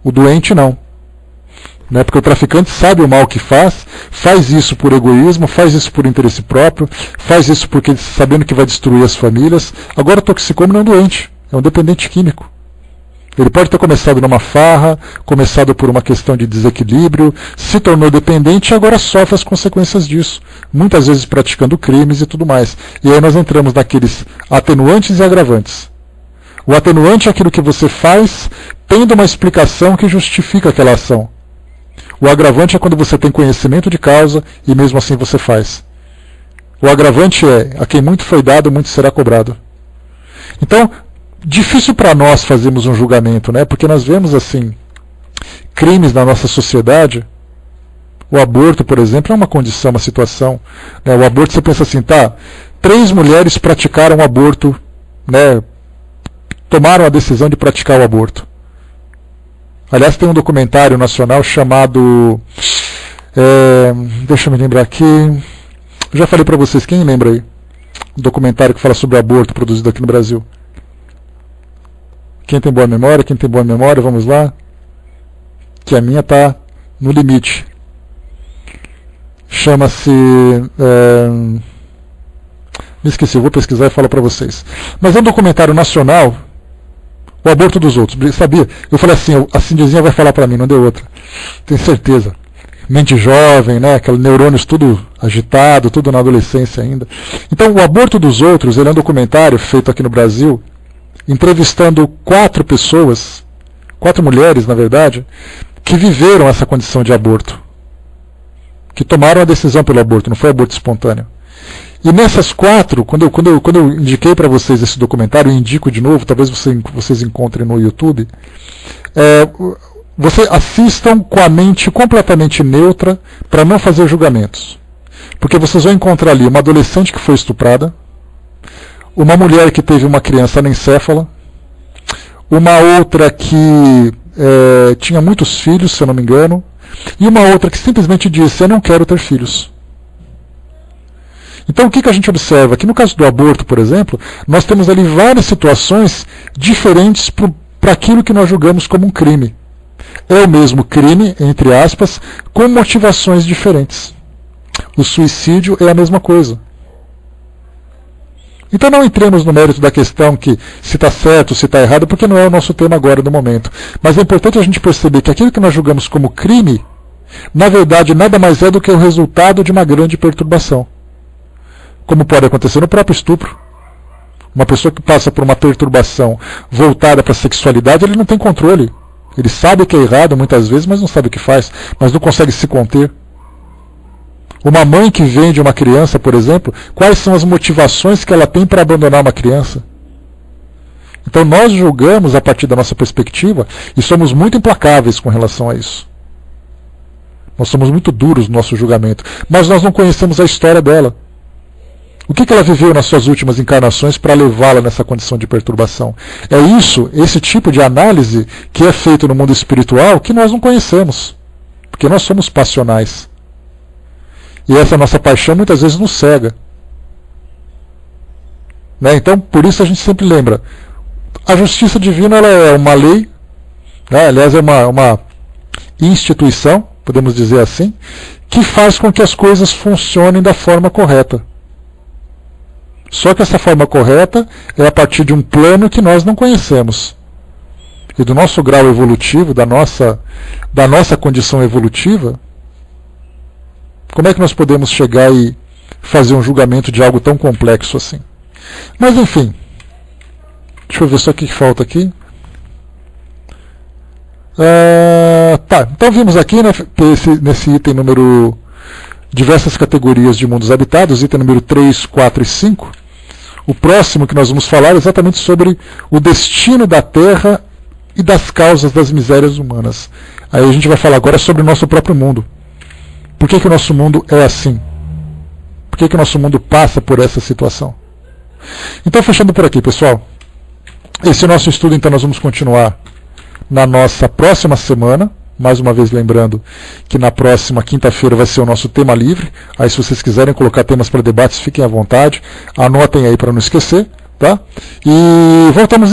o doente não. Né? Porque o traficante sabe o mal que faz isso por egoísmo, faz isso por interesse próprio, faz isso porque sabendo que vai destruir as famílias. Agora o toxicômano é um doente, é um dependente químico. Ele pode ter começado numa farra, começado por uma questão de desequilíbrio, se tornou dependente e agora sofre as consequências disso. Muitas vezes praticando crimes e tudo mais. E aí nós entramos naqueles atenuantes e agravantes. O atenuante é aquilo que você faz tendo uma explicação que justifica aquela ação. O agravante é quando você tem conhecimento de causa e mesmo assim você faz. O agravante é, a quem muito foi dado, muito será cobrado. Então, difícil para nós fazermos um julgamento, né? Porque nós vemos assim crimes na nossa sociedade. O aborto, por exemplo, é uma condição, uma situação. Né? O aborto, você pensa assim, tá, 3 mulheres praticaram o aborto, né? Tomaram a decisão de praticar o aborto. Aliás, tem um documentário nacional chamado... deixa eu me lembrar aqui. Eu já falei para vocês, quem lembra aí? Um documentário que fala sobre aborto produzido aqui no Brasil. Quem tem boa memória? Quem tem boa memória? Vamos lá. Que a minha está no limite. Chama-se... me esqueci, eu vou pesquisar e falo para vocês. Mas é um documentário nacional... O aborto dos outros, sabia? Eu falei assim, a Cindizinha vai falar para mim, não deu outra. Tenho certeza. Mente jovem, né? Aqueles neurônios tudo agitado, tudo na adolescência ainda. Então, o aborto dos outros, ele é um documentário feito aqui no Brasil, entrevistando 4 pessoas, 4 mulheres, na verdade, que viveram essa condição de aborto. Que tomaram a decisão pelo aborto, não foi aborto espontâneo. E nessas 4, quando eu indiquei para vocês esse documentário, eu indico de novo, talvez vocês encontrem no YouTube, vocês assistam com a mente completamente neutra para não fazer julgamentos. Porque vocês vão encontrar ali uma adolescente que foi estuprada, uma mulher que teve uma criança anencéfala, uma outra que tinha muitos filhos, se eu não me engano, e uma outra que simplesmente disse, eu não quero ter filhos. Então o que a gente observa? Aqui no caso do aborto, por exemplo, nós temos ali várias situações diferentes para aquilo que nós julgamos como um crime. É o mesmo crime, entre aspas, com motivações diferentes. O suicídio é a mesma coisa. Então não entremos no mérito da questão que se está certo, se está errado, porque não é o nosso tema agora no momento. Mas é importante a gente perceber que aquilo que nós julgamos como crime, na verdade nada mais é do que o resultado de uma grande perturbação. Como pode acontecer no próprio estupro. Uma pessoa que passa por uma perturbação voltada para a sexualidade, ele não tem controle. Ele sabe que é errado muitas vezes, mas não sabe o que faz, mas não consegue se conter. Uma mãe que vende uma criança, por exemplo, quais são as motivações que ela tem para abandonar uma criança? Então nós julgamos a partir da nossa perspectiva e somos muito implacáveis com relação a isso. Nós somos muito duros no nosso julgamento, mas nós não conhecemos a história dela. O que ela viveu nas suas últimas encarnações para levá-la nessa condição de perturbação? É isso, esse tipo de análise que é feito no mundo espiritual que nós não conhecemos, porque nós somos passionais. E essa nossa paixão muitas vezes nos cega. Né? Então, por isso a gente sempre lembra, a justiça divina ela é uma lei, né? Aliás é uma instituição, podemos dizer assim, que faz com que as coisas funcionem da forma correta. Só que essa forma correta é a partir de um plano que nós não conhecemos. E do nosso grau evolutivo, da nossa condição evolutiva, como é que nós podemos chegar e fazer um julgamento de algo tão complexo assim. Mas enfim, deixa eu ver só o que falta aqui. Tá, então vimos aqui, né, nesse item número diversas categorias de mundos habitados, item número 3, 4 e 5. O próximo que nós vamos falar é exatamente sobre o destino da Terra e das causas das misérias humanas. Aí a gente vai falar agora sobre o nosso próprio mundo. Por que o nosso mundo é assim? Por que o nosso mundo passa por essa situação? Então, fechando por aqui, pessoal. Esse é o nosso estudo, então nós vamos continuar na nossa próxima semana. Mais uma vez lembrando que na próxima quinta-feira vai ser o nosso tema livre. Aí se vocês quiserem colocar temas para debates, fiquem à vontade. Anotem aí para não esquecer, tá? E voltamos